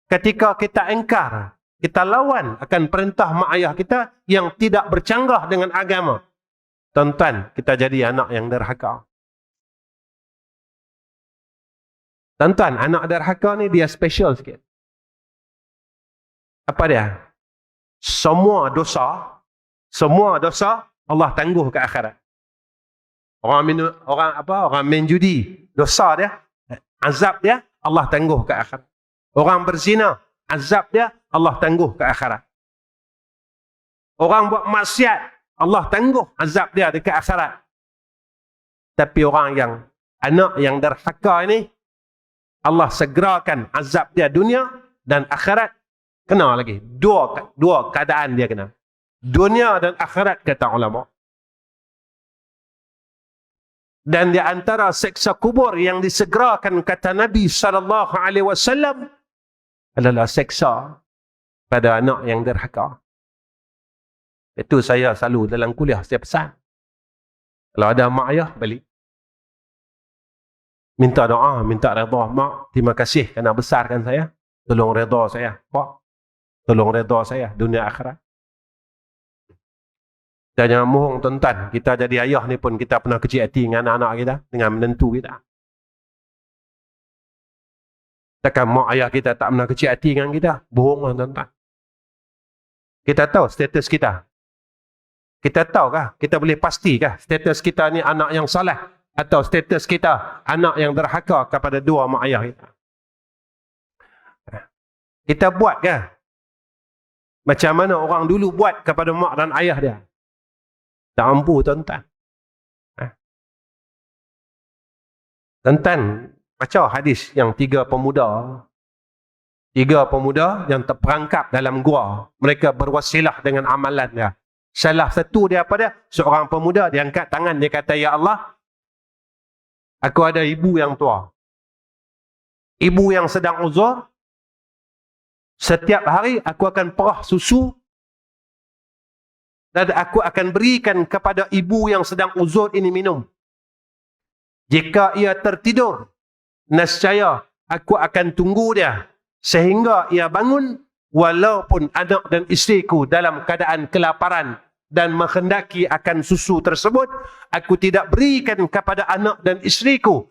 ketika kita engkar, kita lawan akan perintah mak ayah kita yang tidak bercanggah dengan agama, tuan-tuan, kita jadi anak yang derhaka. Tuan-tuan, anak derhaka ni dia special sikit. Apa dia? Semua dosa Allah tangguh ke akhirat. Orang main judi, dosa dia, azab dia Allah tangguh ke akhirat. Orang berzina, azab dia Allah tangguh ke akhirat. Orang buat maksiat, Allah tangguh azab dia dekat akhirat. Tapi anak yang derhaka ini, Allah segerakan azab dia dunia dan akhirat. Kena lagi. Dua keadaan dia kena. Dunia dan akhirat, kata ulama. Dan di antara seksa kubur yang disegerakan, kata Nabi SAW, adalah seksa pada anak yang derhaka. Itu saya selalu dalam kuliah saya pesan. Kalau ada mak ayah, balik. Minta doa, minta redha. Mak, terima kasih kerana besarkan saya. Tolong redha saya. Pak, tolong redha saya dunia akhirat. Kita jangan mohong, tuan-tuan. Kita jadi ayah ni pun kita pernah kecil hati dengan anak-anak kita, dengan menentu kita. Takkan mak ayah kita tak pernah kecil hati dengan kita? Bohonglah, tuan-tuan. Kita tahu status kita. Kita tahukah? Kita boleh pastikah status kita ni anak yang soleh atau status kita anak yang derhaka kepada dua mak ayah kita? Kita buatkah macam mana orang dulu buat kepada mak dan ayah dia? Tak mampu, tuan-tuan. Tuan-tuan, baca hadis yang tiga pemuda yang terperangkap dalam gua. Mereka berwasilah dengan amalan dia. Salah satu dia apa dia? Seorang pemuda, dia angkat tangan, dia kata, ya Allah, aku ada ibu yang tua. Ibu yang sedang uzur. Setiap hari aku akan perah susu dan aku akan berikan kepada ibu yang sedang uzur ini minum. Jika ia tertidur, nescaya aku akan tunggu dia sehingga ia bangun, walaupun anak dan isteriku dalam keadaan kelaparan dan menghendaki akan susu tersebut, aku tidak berikan kepada anak dan isteriku,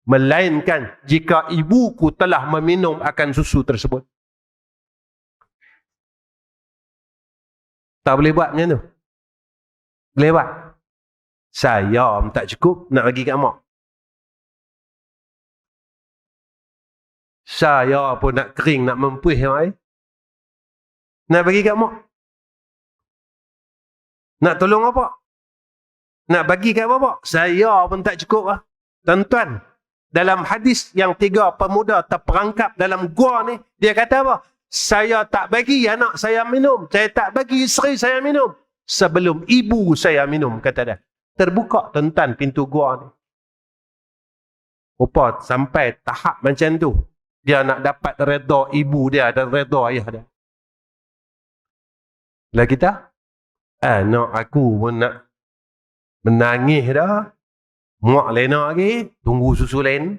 melainkan jika ibuku telah meminum akan susu tersebut. Tak boleh buat macam tu? Boleh buat? Saya tak cukup nak bagi kat mak. Saya pun nak kering, nak mempuih yang air. Nak bagi kat mak. Nak tolong apa? Nak bagi kat bapak. Saya pun tak cukup lah. Tuan-tuan, dalam hadis yang tiga pemuda terperangkap dalam gua ni, dia kata apa? Saya tak bagi anak saya minum. Saya tak bagi isteri saya minum sebelum ibu saya minum, kata dia. Terbuka, tuan-tuan, pintu gua ni. Rupa sampai tahap macam tu, dia nak dapat redha ibu dia dan redha ayah dia. Lah kita, anak aku pun nak menangis dah. Muak lena lagi, tunggu susu lain.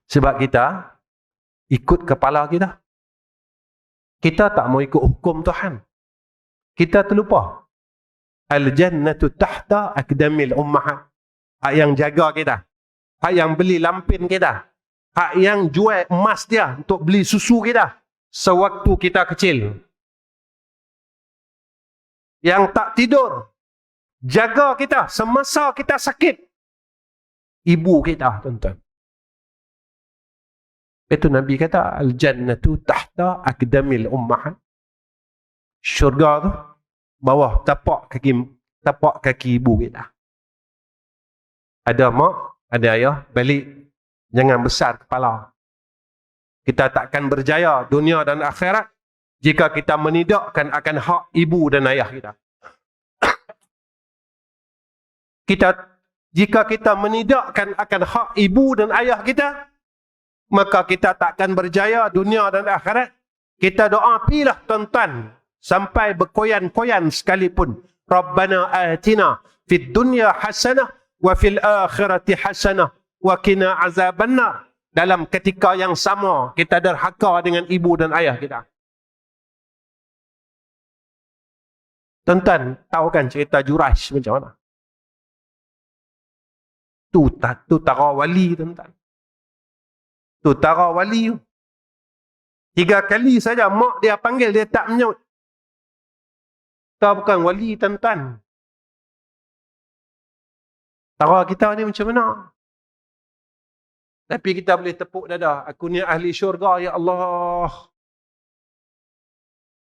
Sebab kita ikut kepala kita. Kita tak mau ikut hukum Tuhan. Kita terlupa. Al-jannatu tahta akdamil ummahat. Hak yang jaga kita. Hak yang beli lampin kita. Hak yang jual emas dia untuk beli susu kita. Sewaktu kita kecil. Yang tak tidur. Jaga kita semasa kita sakit. Ibu kita, tuan-tuan. Itu Nabi kata, Al-jannatu tahta akdamil ummahat. Syurga tu bawah tapak kaki ibu kita. Ada mak, ada ayah, balik. Jangan besar kepala. Kita takkan berjaya dunia dan akhirat jika kita menidakkan akan hak ibu dan ayah kita. Jika kita menidakkan akan hak ibu dan ayah kita, maka kita takkan berjaya dunia dan akhirat. Kita doa pilah tuan-tuan sampai berkoyan-koyan sekalipun. Rabbana atina fid dunya hasanah wa fil akhirati hasanah wa qina azabannar. Dalam ketika yang sama kita derhaka dengan ibu dan ayah kita. Tuan-tuan tahu kan cerita Juraij macam mana? Tu tara wali, tuan-tuan. Tu tara wali. 3 kali saja mak dia panggil, dia tak menyahut. Kita bukan wali, tuan-tuan. Tara kita ni macam mana? Tapi kita boleh tepuk dada. Aku ni ahli syurga, ya Allah.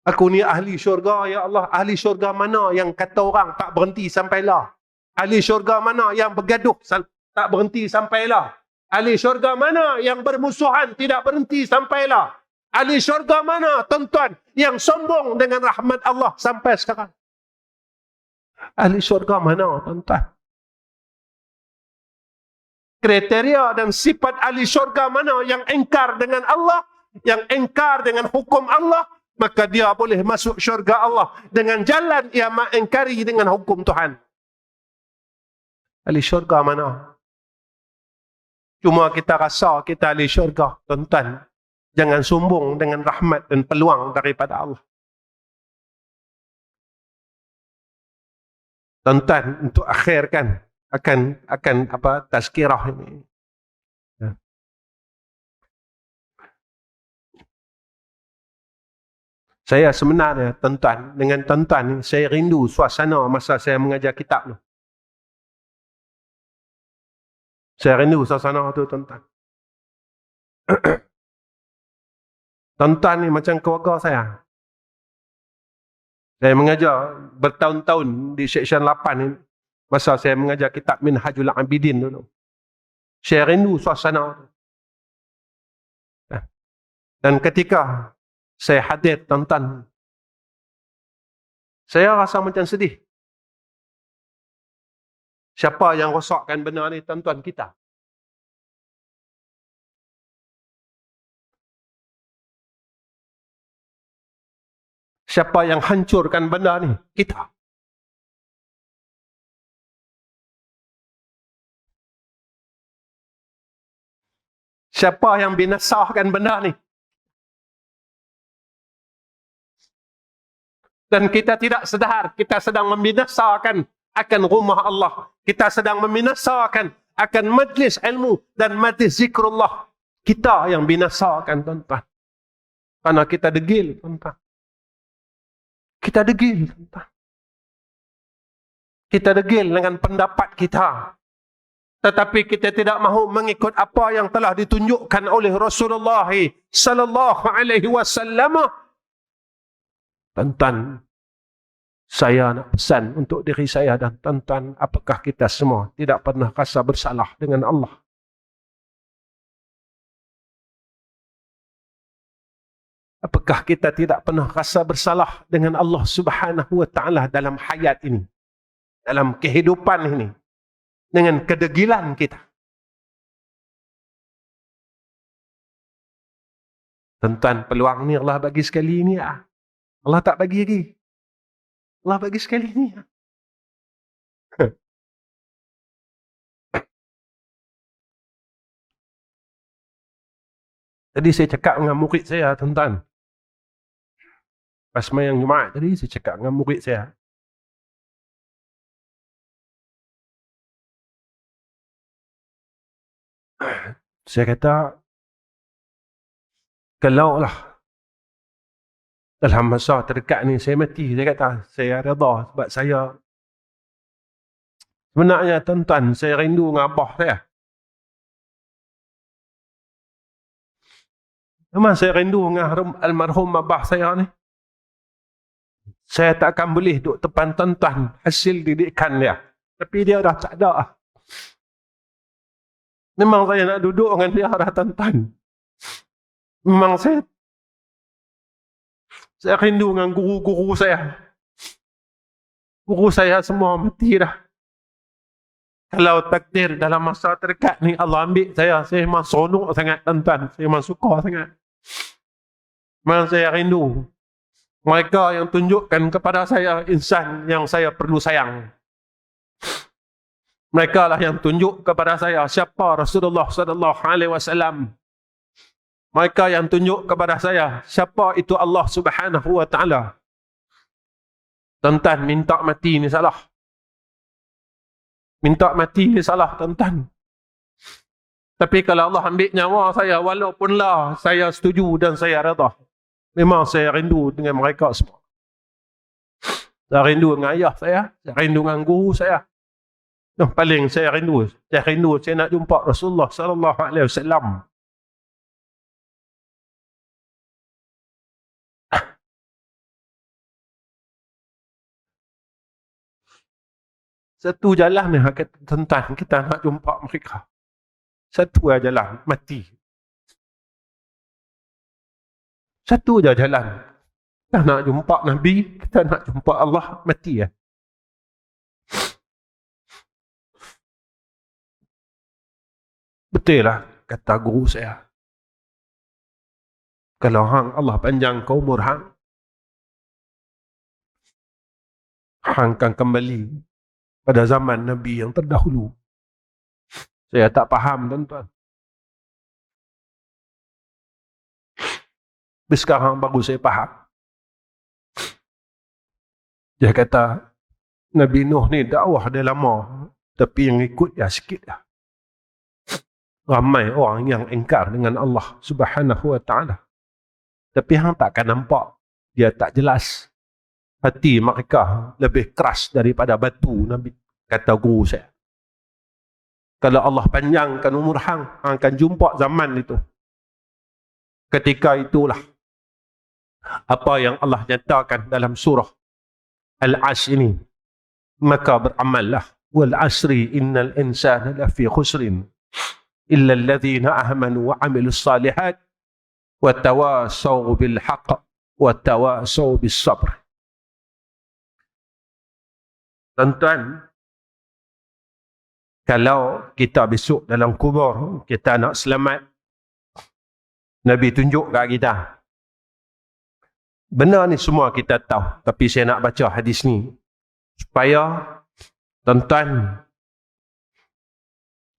Aku ni ahli syurga, ya Allah. Ahli syurga mana yang kata orang tak berhenti sampailah? Ahli syurga mana yang bergaduh tak berhenti sampailah? Ahli syurga mana yang bermusuhan tidak berhenti sampailah? Ahli syurga mana, tuan-tuan, yang sombong dengan rahmat Allah sampai sekarang? Ahli syurga mana, tuan-tuan? Kriteria dan sifat ahli syurga mana yang engkar dengan Allah, yang engkar dengan hukum Allah, maka dia boleh masuk syurga Allah dengan jalan ia mengingkari dengan hukum Tuhan. Ahli syurga mana? Cuma kita rasa kita ahli syurga, tuan-tuan. Jangan sombong dengan rahmat dan peluang daripada Allah. Tuan-tuan, untuk akhirkan akan apa tazkirah ini. Ya. Saya sebenarnya, tuan-tuan, dengan tuan-tuan, saya rindu suasana masa saya mengajar kitab tu. Saya rindu suasana tu, tuan-tuan. Tuan-tuan ni macam keluarga saya. Saya mengajar bertahun-tahun di Seksyen 8 ni. Masa saya mengajar kitab Minhajul Abidin dulu. Saya rindu suasana tu. Dan ketika saya hadir, tuan-tuan, saya rasa macam sedih. Siapa yang rosakkan benda ni, tuan-tuan, kita? Siapa yang hancurkan benda ni? Kita. Siapa yang binasahkan benda ni? Dan kita tidak sedar, kita sedang membinasakan akan rumah Allah. Kita sedang membinasakan akan majlis ilmu dan majlis zikrullah. Kita yang binasakan, tuan-tuan. Karena kita degil, tuan-tuan. Kita degil, tuan-tuan. Kita degil dengan pendapat kita. Tetapi kita tidak mahu mengikut apa yang telah ditunjukkan oleh Rasulullah sallallahu alaihi wasallam. Tuan-tuan, saya nak pesan untuk diri saya dan tuan-tuan, apakah kita semua tidak pernah rasa bersalah dengan Allah? Apakah kita tidak pernah rasa bersalah dengan Allah Subhanahu wa taala dalam hayat ini, dalam kehidupan ini, dengan kedegilan kita? Tuan-tuan, peluang ni Allah bagi sekali ini. Allah tak bagi lagi. Allah bagi sekali ini. Tadi saya cakap dengan murid saya, tuan-tuan. Pas semayang Jumaat tadi, saya cakap dengan murid saya. Saya kata, kalau lah dalam masa terdekat ni saya mati, saya kata, saya redha sebab saya sebenarnya tuan-tuan, saya rindu dengan abah saya. Memang saya rindu dengan almarhum abah saya ni. Saya tak akan boleh duduk depan tuan-tuan hasil didikan dia. Tapi dia dah tak ada lah. Memang saya nak duduk dengan dia dah tuan-tuan. Memang saya rindu dengan guru-guru saya. Guru saya semua mati dah. Kalau takdir dalam masa terdekat ni Allah ambil saya memang seronok sangat tuan-tuan. Saya memang suka sangat. Memang saya rindu. Mereka yang tunjukkan kepada saya insan yang saya perlu sayang. Mereka lah yang tunjuk kepada saya siapa Rasulullah sallallahu alaihi wasallam. Mereka yang tunjuk kepada saya siapa itu Allah Subhanahu wa taala. Tuan-tuan, minta mati ni salah. Minta mati ni salah, tuan-tuan. Tapi kalau Allah ambil nyawa saya, walaupun lah saya setuju dan saya redha, memang saya rindu dengan mereka semua. Saya rindu dengan ayah saya rindu dengan guru saya. Yang paling saya rindu saya nak jumpa Rasulullah sallallahu alaihi wasallam. Satu jalan ni tuan-tuan, kita nak jumpa mereka. Satu aja jalan, mati. Satu aja jalan. Kita nak jumpa Nabi, kita nak jumpa Allah, mati ya. Betul lah kata guru saya. Kalau hang Allah panjang kau umur hang akan kembali pada zaman Nabi yang terdahulu. Saya tak faham, tuan-tuan. Tapi sekarang baru saya faham. Dia kata, Nabi Nuh ni dakwah dia lama, tapi yang ikut dia sikit lah. Ramai orang yang ingkar dengan Allah Subhanahu wa ta'ala. Tapi hang takkan nampak, dia tak jelas. Hati mereka lebih keras daripada batu, Nabi kata guru saya. Kalau Allah panjangkan umur hang akan jumpa zaman itu. Ketika itulah apa yang Allah nyatakan dalam surah Al-Asr ini. Maka beramallah. Wal asri innal insana lafi khusrin illa alladhina amanu wa amilus salihat wa tawasaw bil haqq wa tawasaw bis sabr. Tuan-tuan, kalau kita besok dalam kubur, kita nak selamat, Nabi tunjuk kat kita. Benar ni semua kita tahu, tapi saya nak baca hadis ni supaya tuan-tuan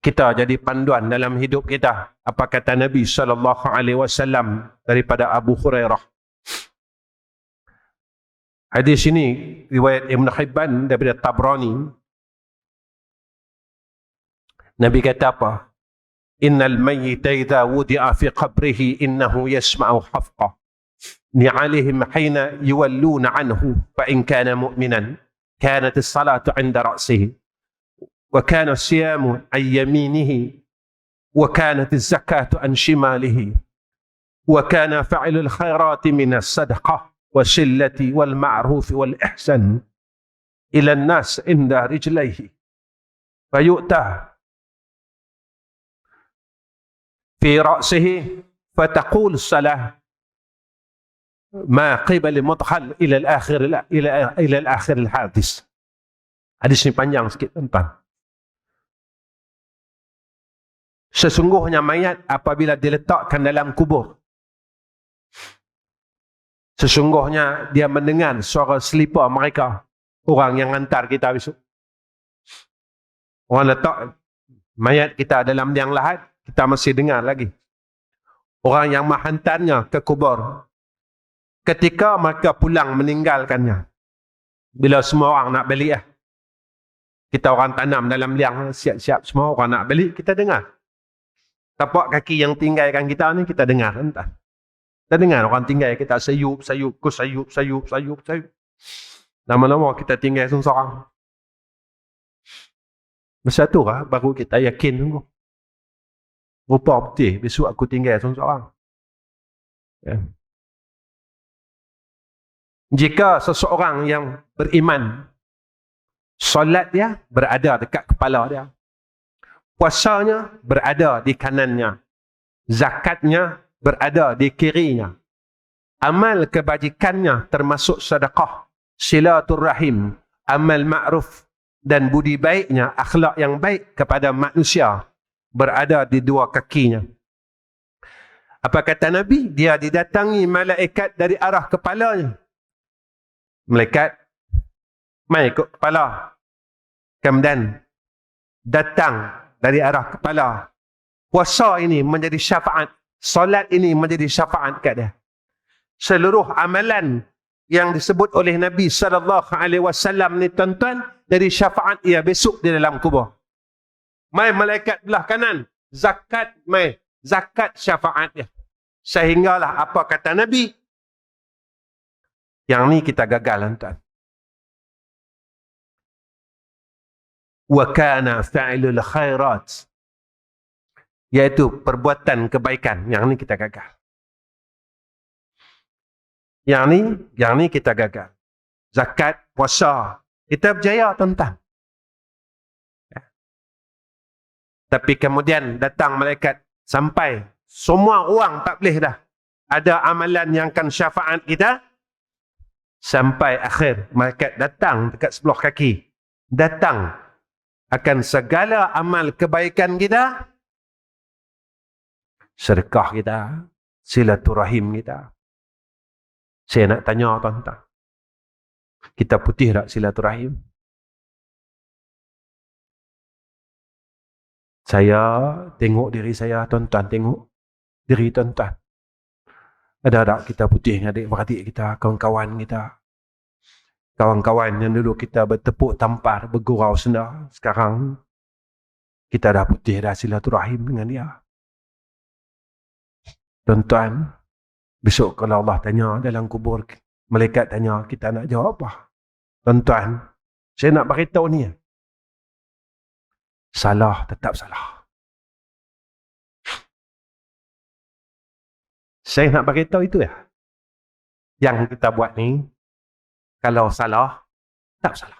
kita jadi panduan dalam hidup kita. Apa kata Nabi sallallahu alaihi wasallam daripada Abu Hurairah. Hadis ini riwayat Ibn Hibban daripada Tabrani. Nabi kata apa? Innal mayyita idza wudi'a fi qabrihi innahu yasma'u hafqa ni'alihim hina yuwalluna anhu fa in kana mu'minan kanat as-salatu 'inda ra'sihi wa kana as-siyamu 'an yaminihi wa kanat az-zakatu 'an shimalihi wa kana fa'ilul khairati min as-sadaqah والشلة والمعروف والإحسان إلى الناس عند رجليه فيؤتى في رأسه فتقول الصلاة ما قبل مدخل إلى الآخر الحادث. Hadis ini panjang sikit, tuan-tuan. Sesungguhnya mayat apabila diletakkan dalam kubur, sesungguhnya dia mendengar suara selipar mereka, orang yang hantar kita besok. Orang letak mayat kita dalam liang lahat, kita masih dengar lagi. Orang yang menghantarnya ke kubur, ketika mereka pulang meninggalkannya. Bila semua orang nak balik lah. Kita orang tanam dalam liang, siap-siap semua orang nak balik, kita dengar. Tapak kaki yang tinggalkan kita ni, kita dengar. Entah. Kita dengar orang tinggal kita sayup. Lama-lama kita tinggal seorang. Masa tu lah, baru kita yakin. Rupa betul, besok aku tinggal seorang. Ya. Jika seseorang yang beriman, solat dia berada dekat kepala dia, puasanya berada di kanannya, zakatnya berada di kirinya, amal kebajikannya termasuk sedekah, silaturrahim, amal ma'ruf dan budi baiknya, akhlak yang baik kepada manusia berada di dua kakinya. Apa kata Nabi? Dia didatangi malaikat dari arah kepalanya. Malaikat mai ikut kepala. Kemudian datang dari arah kepala. Puasa ini menjadi syafaat. Solat ini menjadi syafaat kat dia. Seluruh amalan yang disebut oleh Nabi SAW ni tuan-tuan, dari syafaat ia besok di dalam kubur. Mai malaikat belah kanan. Zakat mai. Zakat syafaat dia. Sehinggalah apa kata Nabi? Yang ni kita gagal tuan. Wa kana fa'ilul khairat, iaitu perbuatan kebaikan. Yang ni kita gagal. Yang ni kita gagal. Zakat, puasa, kita berjaya tuan-tuan. Tapi kemudian datang malaikat sampai semua orang tak boleh dah. Ada amalan yang akan syafaat kita. Sampai akhir malaikat datang dekat sebelah kaki. Datang akan segala amal kebaikan kita. Sedekah kita, silaturahim kita. Saya nak tanya tuan-tuan. Kita putih tak silaturahim? Saya tengok diri saya, tuan-tuan tengok diri tuan-tuan. Ada tak kita putih dengan adik-beradik kita, kawan-kawan kita? Kawan-kawan yang dulu kita bertepuk tampar, bergurau senda. Sekarang kita dah putih dah silaturahim dengan dia. Tuan-tuan, besok kalau Allah tanya dalam kubur, malaikat tanya, kita nak jawab apa? Tuan-tuan, saya nak beritahu ni. Salah, tetap salah. Saya nak beritahu itu ya. Yang kita buat ni, kalau salah, tak salah.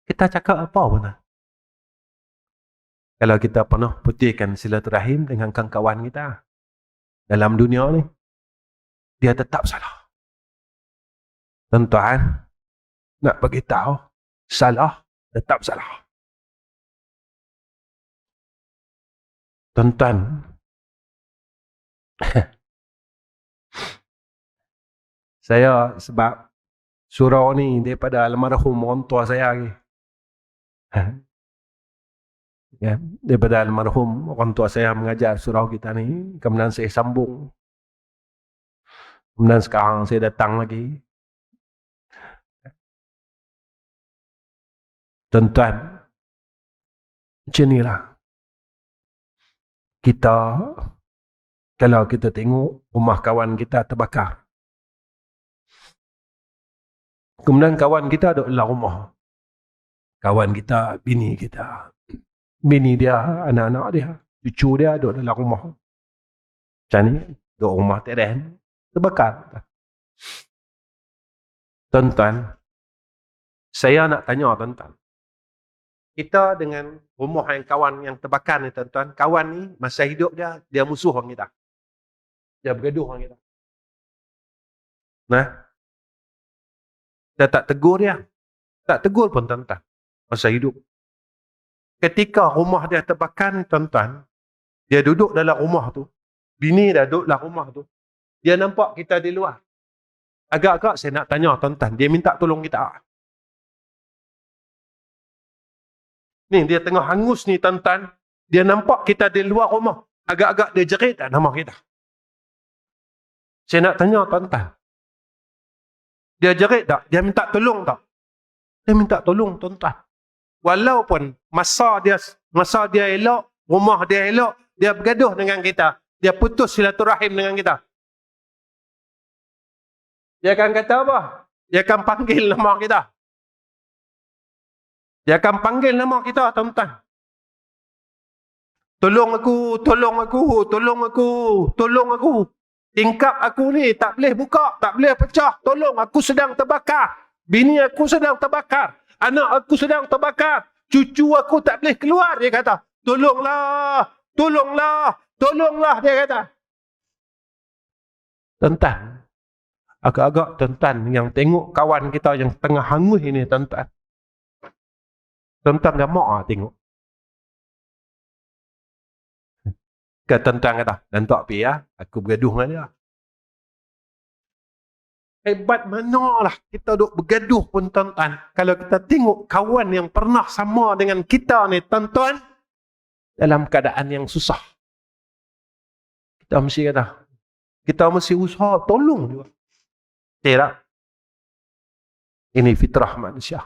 Kita cakap apa pun. Kalau kita pernah putihkan silaturahim dengan kawan kita dalam dunia ni, dia tetap salah. Tuan-tuan, nak beritahu, salah, tetap salah. Tuan-tuan, saya sebab surau ni daripada almarhum orang tua saya lagi. Ya, daripada almarhum orang tua saya mengajar surau kita ni, kemudian saya sambung. Kemudian sekarang saya datang lagi. Tuan-tuan, macam inilah. Kita, kalau kita tengok rumah kawan kita terbakar. Kemudian kawan kita duduk dalam rumah. Kawan kita, bini kita. Bini dia, anak-anak dia, cucu dia duduk dalam rumah. Macam ni, duduk rumah teres. Terbakar. Tuan-tuan, saya nak tanya tuan-tuan. Kita dengan rumah yang kawan yang terbakar ni tuan-tuan, kawan ni masa hidup dia, dia musuh orang kita. Dia bergaduh orang kita. Nah, dia tak tegur dia. Tak tegur pun tuan-tuan. Masa hidup. Ketika rumah dia terbakar ni tuan-tuan, dia duduk dalam rumah tu. Bini dia duduk dalam rumah tu. Dia nampak kita di luar. Agak-agak saya nak tanya tuan-tuan, dia minta tolong kita. Ni dia tengah hangus ni tuan-tuan. Dia nampak kita di luar rumah. Agak-agak dia jerit tak nama kita. Saya nak tanya tuan-tuan. Dia jerit tak? Dia minta tolong tak? Dia minta tolong tuan-tuan. Walaupun masa dia elok, rumah dia elok, dia bergaduh dengan kita. Dia putus silaturahim dengan kita. Dia akan kata apa? Dia akan panggil nama kita. Dia akan panggil nama kita, tuan-tuan. Tolong aku, tolong aku, tolong aku, tolong aku. Tingkap aku ni tak boleh buka, tak boleh pecah. Tolong, aku sedang terbakar. Bini aku sedang terbakar. Anak aku sedang terbakar. Cucu aku tak boleh keluar, dia kata. Tolonglah, tolonglah, tolonglah, dia kata. Tuan-tuan, agak-agak tuan-tuan yang tengok kawan kita yang tengah hangus ini, tuan-tuan. Tuan-tuan dah mak tengok. Tuan-tuan kata, dan tak api ya, aku bergaduh dengan dia. Hebat manalah kita duk bergaduh pun, tuan-tuan. Kalau kita tengok kawan yang pernah sama dengan kita ni, tuan-tuan, dalam keadaan yang susah. Kita mesti kata, kita mesti usaha tolong juga. Tidak. Ini fitrah manusia.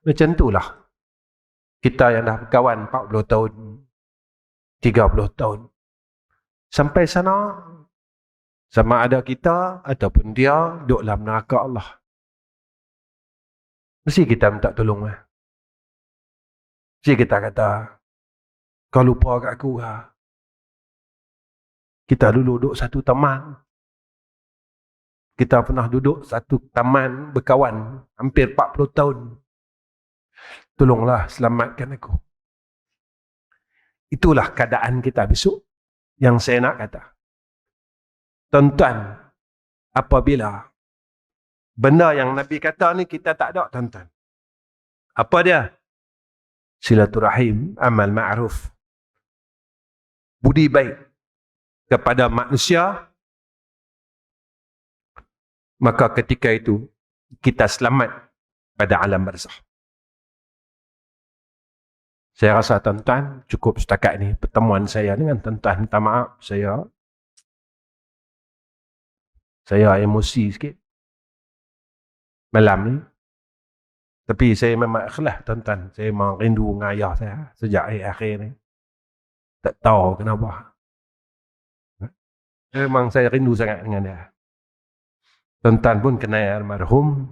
Macam itulah. Kita yang dah berkawan 40 tahun, 30 tahun. Sampai sana, sama ada kita ataupun dia duduk dalam neraka Allah. Mesti kita minta tolong. Mesti kita kata, kau lupa kat aku. Kita dulu duduk satu taman. Kita pernah duduk satu taman berkawan hampir 40 tahun. Tolonglah selamatkan aku. Itulah keadaan kita besok yang saya nak kata. Tuan-tuan, apabila benda yang Nabi kata ni kita tak ada, tuan-tuan. Apa dia? Silaturahim, amal ma'ruf. Budi baik kepada manusia, maka ketika itu kita selamat pada alam barzakh. Saya rasa tuan-tuan cukup setakat ini pertemuan saya dengan tuan-tuan. Minta maaf, saya emosi sikit malam ni. Tapi saya memang ikhlas, tuan-tuan. Saya memang rindu dengan ayah saya sejak akhir ni. Tak tahu kenapa. Memang saya rindu sangat dengan dia. Tuan-tuan pun kenal almarhum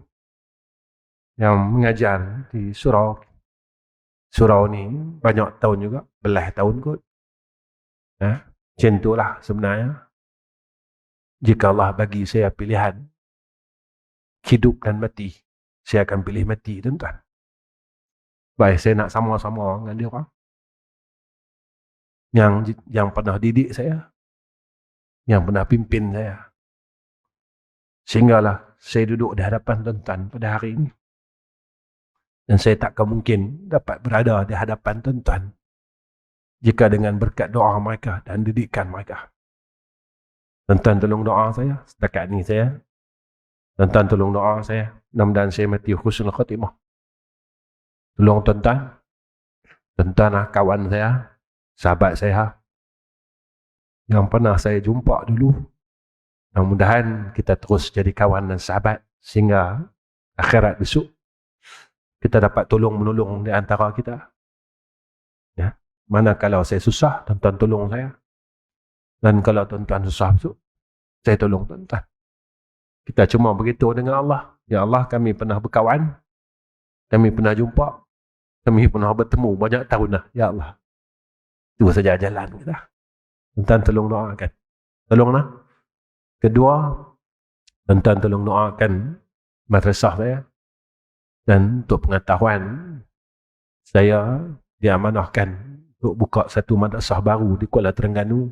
yang mengajar di surau. Surau ni banyak tahun juga, belah tahun kot. Macam itulah sebenarnya. Jika Allah bagi saya pilihan hidup dan mati, saya akan pilih mati, tuan-tuan. Baik, saya nak sama-sama dengan dia orang yang pernah didik saya, yang pernah pimpin saya. Sehinggalah saya duduk di hadapan tuan-tuan pada hari ini. Dan saya takkan mungkin dapat berada di hadapan tuan-tuan jika dengan berkat doa mereka dan didikan mereka. Tuan-tuan tolong doa saya. Setakat ini saya. Tuan-tuan tolong doa saya. Mudah-mudahan saya mati husnul khatimah. Tolong tuan-tuan. Tuan-tuan kawan saya, sahabat saya yang pernah saya jumpa dulu. Mudah-mudahan kita terus jadi kawan dan sahabat sehingga akhirat besok kita dapat tolong-menolong di antara kita. Ya. Mana kalau saya susah, tuan-tuan tolong saya. Dan kalau tuan-tuan susah besok, saya tolong tuan-tuan. Kita cuma beritahu dengan Allah. Ya Allah, kami pernah berkawan. Kami pernah jumpa. Kami pernah bertemu banyak tahun dah. Ya Allah. Itu saja jalan kita. Tuan-tuan tolong doakan. Tolonglah. Kedua, tuan-tuan tolong doakan madrasah saya. Dan untuk pengetahuan, saya diamanahkan untuk buka satu madrasah baru di Kuala Terengganu.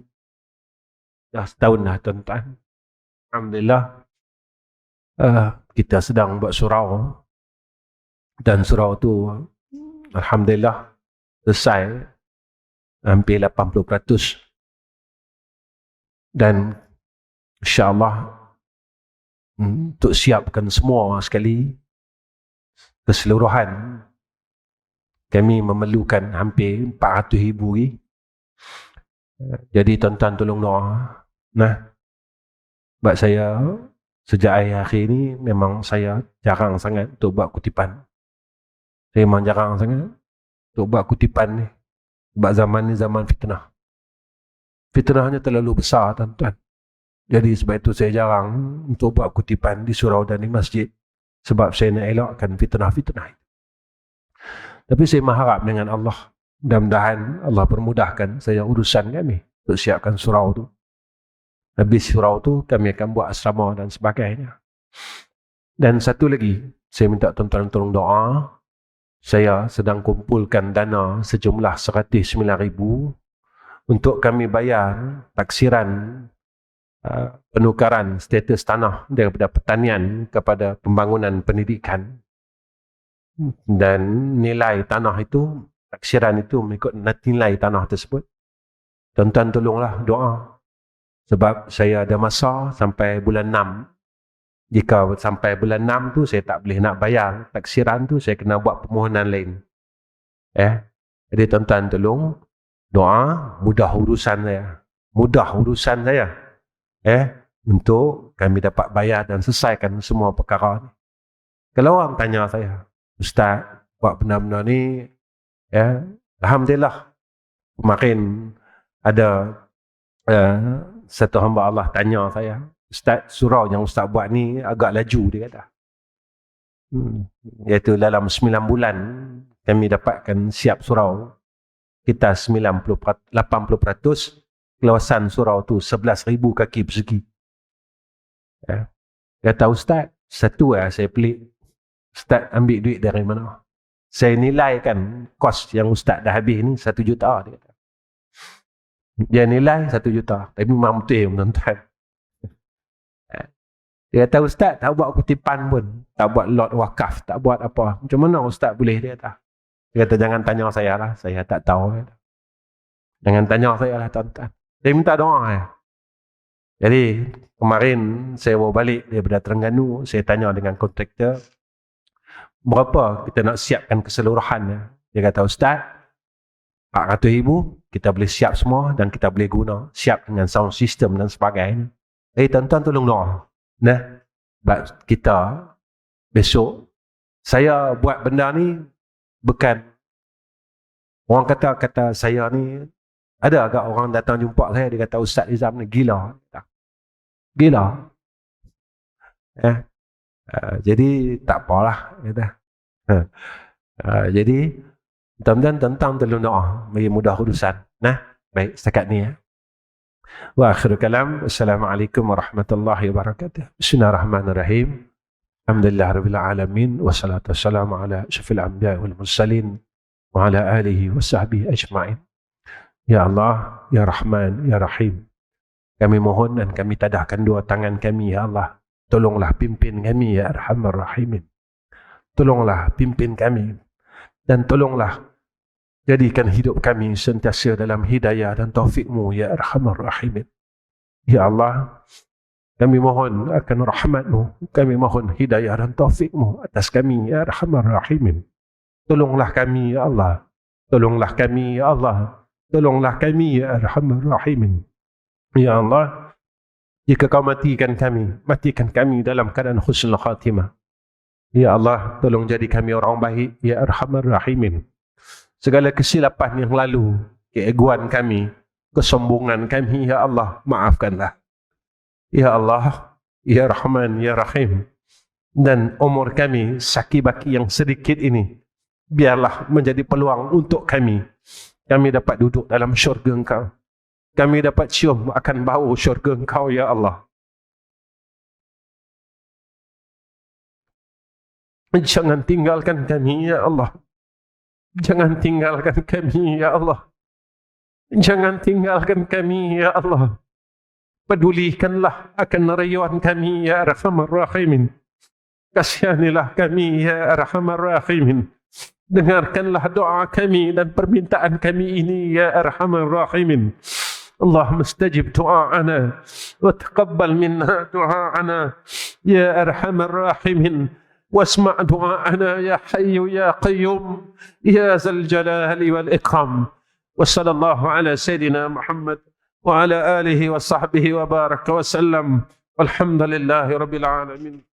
Dah setahun dah, tuan-tuan. Alhamdulillah, kita sedang buat surau. Dan surau tu, alhamdulillah, selesai hampir 80%. Dan insyaAllah, untuk siapkan semua sekali, keseluruhan kami memerlukan hampir 400,000 lagi. Jadi tuan-tuan tolong doa. Nah, Sebab saya sejak akhir ni memang saya jarang sangat untuk buat kutipan. Saya memang jarang sangat untuk buat kutipan ni. Sebab zaman ni zaman fitnah. Fitnahnya terlalu besar, tuan-tuan. Jadi sebab itu saya jarang untuk buat kutipan di surau dan di masjid. Sebab saya nak elakkan fitnah-fitnah. Tapi saya mengharap dengan Allah, mudah-mudahan Allah permudahkan saya urusan kami untuk siapkan surau tu. Habis surau tu kami akan buat asrama dan sebagainya. Dan satu lagi, saya minta tuan-tuan tolong doa. Saya sedang kumpulkan dana sejumlah 109,000 untuk kami bayar taksiran penukaran status tanah daripada pertanian kepada pembangunan pendidikan. Dan nilai tanah itu, taksiran itu mengikut nilai tanah tersebut. Tuan-tuan tolonglah doa. Sebab saya ada masa sampai bulan 6. Jika sampai bulan 6 tu saya tak boleh nak bayar taksiran tu, saya kena buat permohonan lain. Jadi tuan-tuan tolong doa mudah urusan saya. Mudah urusan saya. Untuk kami dapat bayar dan selesaikan semua perkara ni. Kalau orang tanya saya, Ustaz, buat benda-benda ni, alhamdulillah. Kemarin ada satu hamba Allah tanya saya, Ustaz, surau yang Ustaz buat ni agak laju, dia kata. Iaitu dalam 9 bulan kami dapatkan siap surau. Kita 80% keluasan surau tu 11,000 kaki persegi. Kata Ustaz, satu saya pelik. Ustaz ambil duit dari mana? Saya nilaikan kos yang Ustaz dah habis ni 1 juta. Dia kata. Dia nilai 1 juta. Tapi memang betul, tuan-tuan. Dia kata, Ustaz tak buat kutipan pun. Tak buat lot wakaf. Tak buat apa. Macam mana Ustaz boleh? Dia kata. Dia kata, jangan tanya saya lah. Saya tak tahu. Jangan tanya saya lah, tuan-tuan. Dia minta doa. Jadi, kemarin saya bawa balik daripada Terengganu. Saya tanya dengan kontraktor. Berapa kita nak siapkan keseluruhannya? Dia kata, Ustaz, 400,000 kita boleh siap semua dan kita boleh guna. Siap dengan sound system dan sebagainya. Tuan-tuan tolong doa. Sebab kita besok, saya buat benda ni bukan orang kata saya ni, ada agak orang datang jumpa saya, dia kata Ustaz Izam ni gila. Gila. Jadi tak apalah. Jadi tuan-tuan tentang tolong doa bagi mudah urusan. Baik setakat ni Wa akhiru kalam. Assalamualaikum warahmatullahi wabarakatuh. Bismillahirrahmanirrahim. Alhamdulillahirabbil alamin wassalatu wassalamu ala asyrafil anbiya'i wal mursalin wa ala alihi washabbihi ajma'in. Ya Allah, ya Rahman, ya Rahim. Kami mohon dan kami tadahkan dua tangan kami, ya Allah. Tolonglah pimpin kami, ya Arhamar Rahimin. Tolonglah pimpin kami. Dan tolonglah jadikan hidup kami sentiasa dalam hidayah dan taufik-Mu, ya Arhamar Rahimin. Ya Allah, kami mohon akan rahmat-Mu. Kami mohon hidayah dan taufik-Mu atas kami, ya Arhamar Rahimin. Tolonglah kami, ya Allah. Tolonglah kami, ya Allah. Tolonglah kami, ya Arhamar Rahimin. Ya Allah, jika Kau matikan kami dalam keadaan husnul khatimah. Ya Allah, tolong jadi kami orang baik, ya Arhamar Rahimin. Segala kesilapan yang lalu, keegoan kami, kesombongan kami, ya Allah, maafkanlah. Ya Allah, ya Rahman, ya Rahim. Dan umur kami, saki-baki yang sedikit ini, biarlah menjadi peluang untuk kami. Kami dapat duduk dalam syurga Engkau. Kami dapat cium akan bau syurga Engkau, ya Allah. Jangan tinggalkan kami, ya Allah. Jangan tinggalkan kami, ya Allah. Jangan tinggalkan kami, ya Allah. Pedulikanlah akan rayuan kami, ya Arhamar Rahimin. Kasihanilah kami, ya Arhamar Rahimin. Dengarkanlah doa kami dan permintaan kami ini, ya Arhamar Rahimin. Allahumma istajib du'a'ana wa taqabbal minna du'a'ana, ya Arhamar Rahimin. واسمع دعاءنا يا حي يا قيوم يا ذا الجلال والإكرام. وصلى الله على سيدنا محمد وعلى آله وصحبه وبارك وسلم. Walhamdulillahi Rabbil Alamin.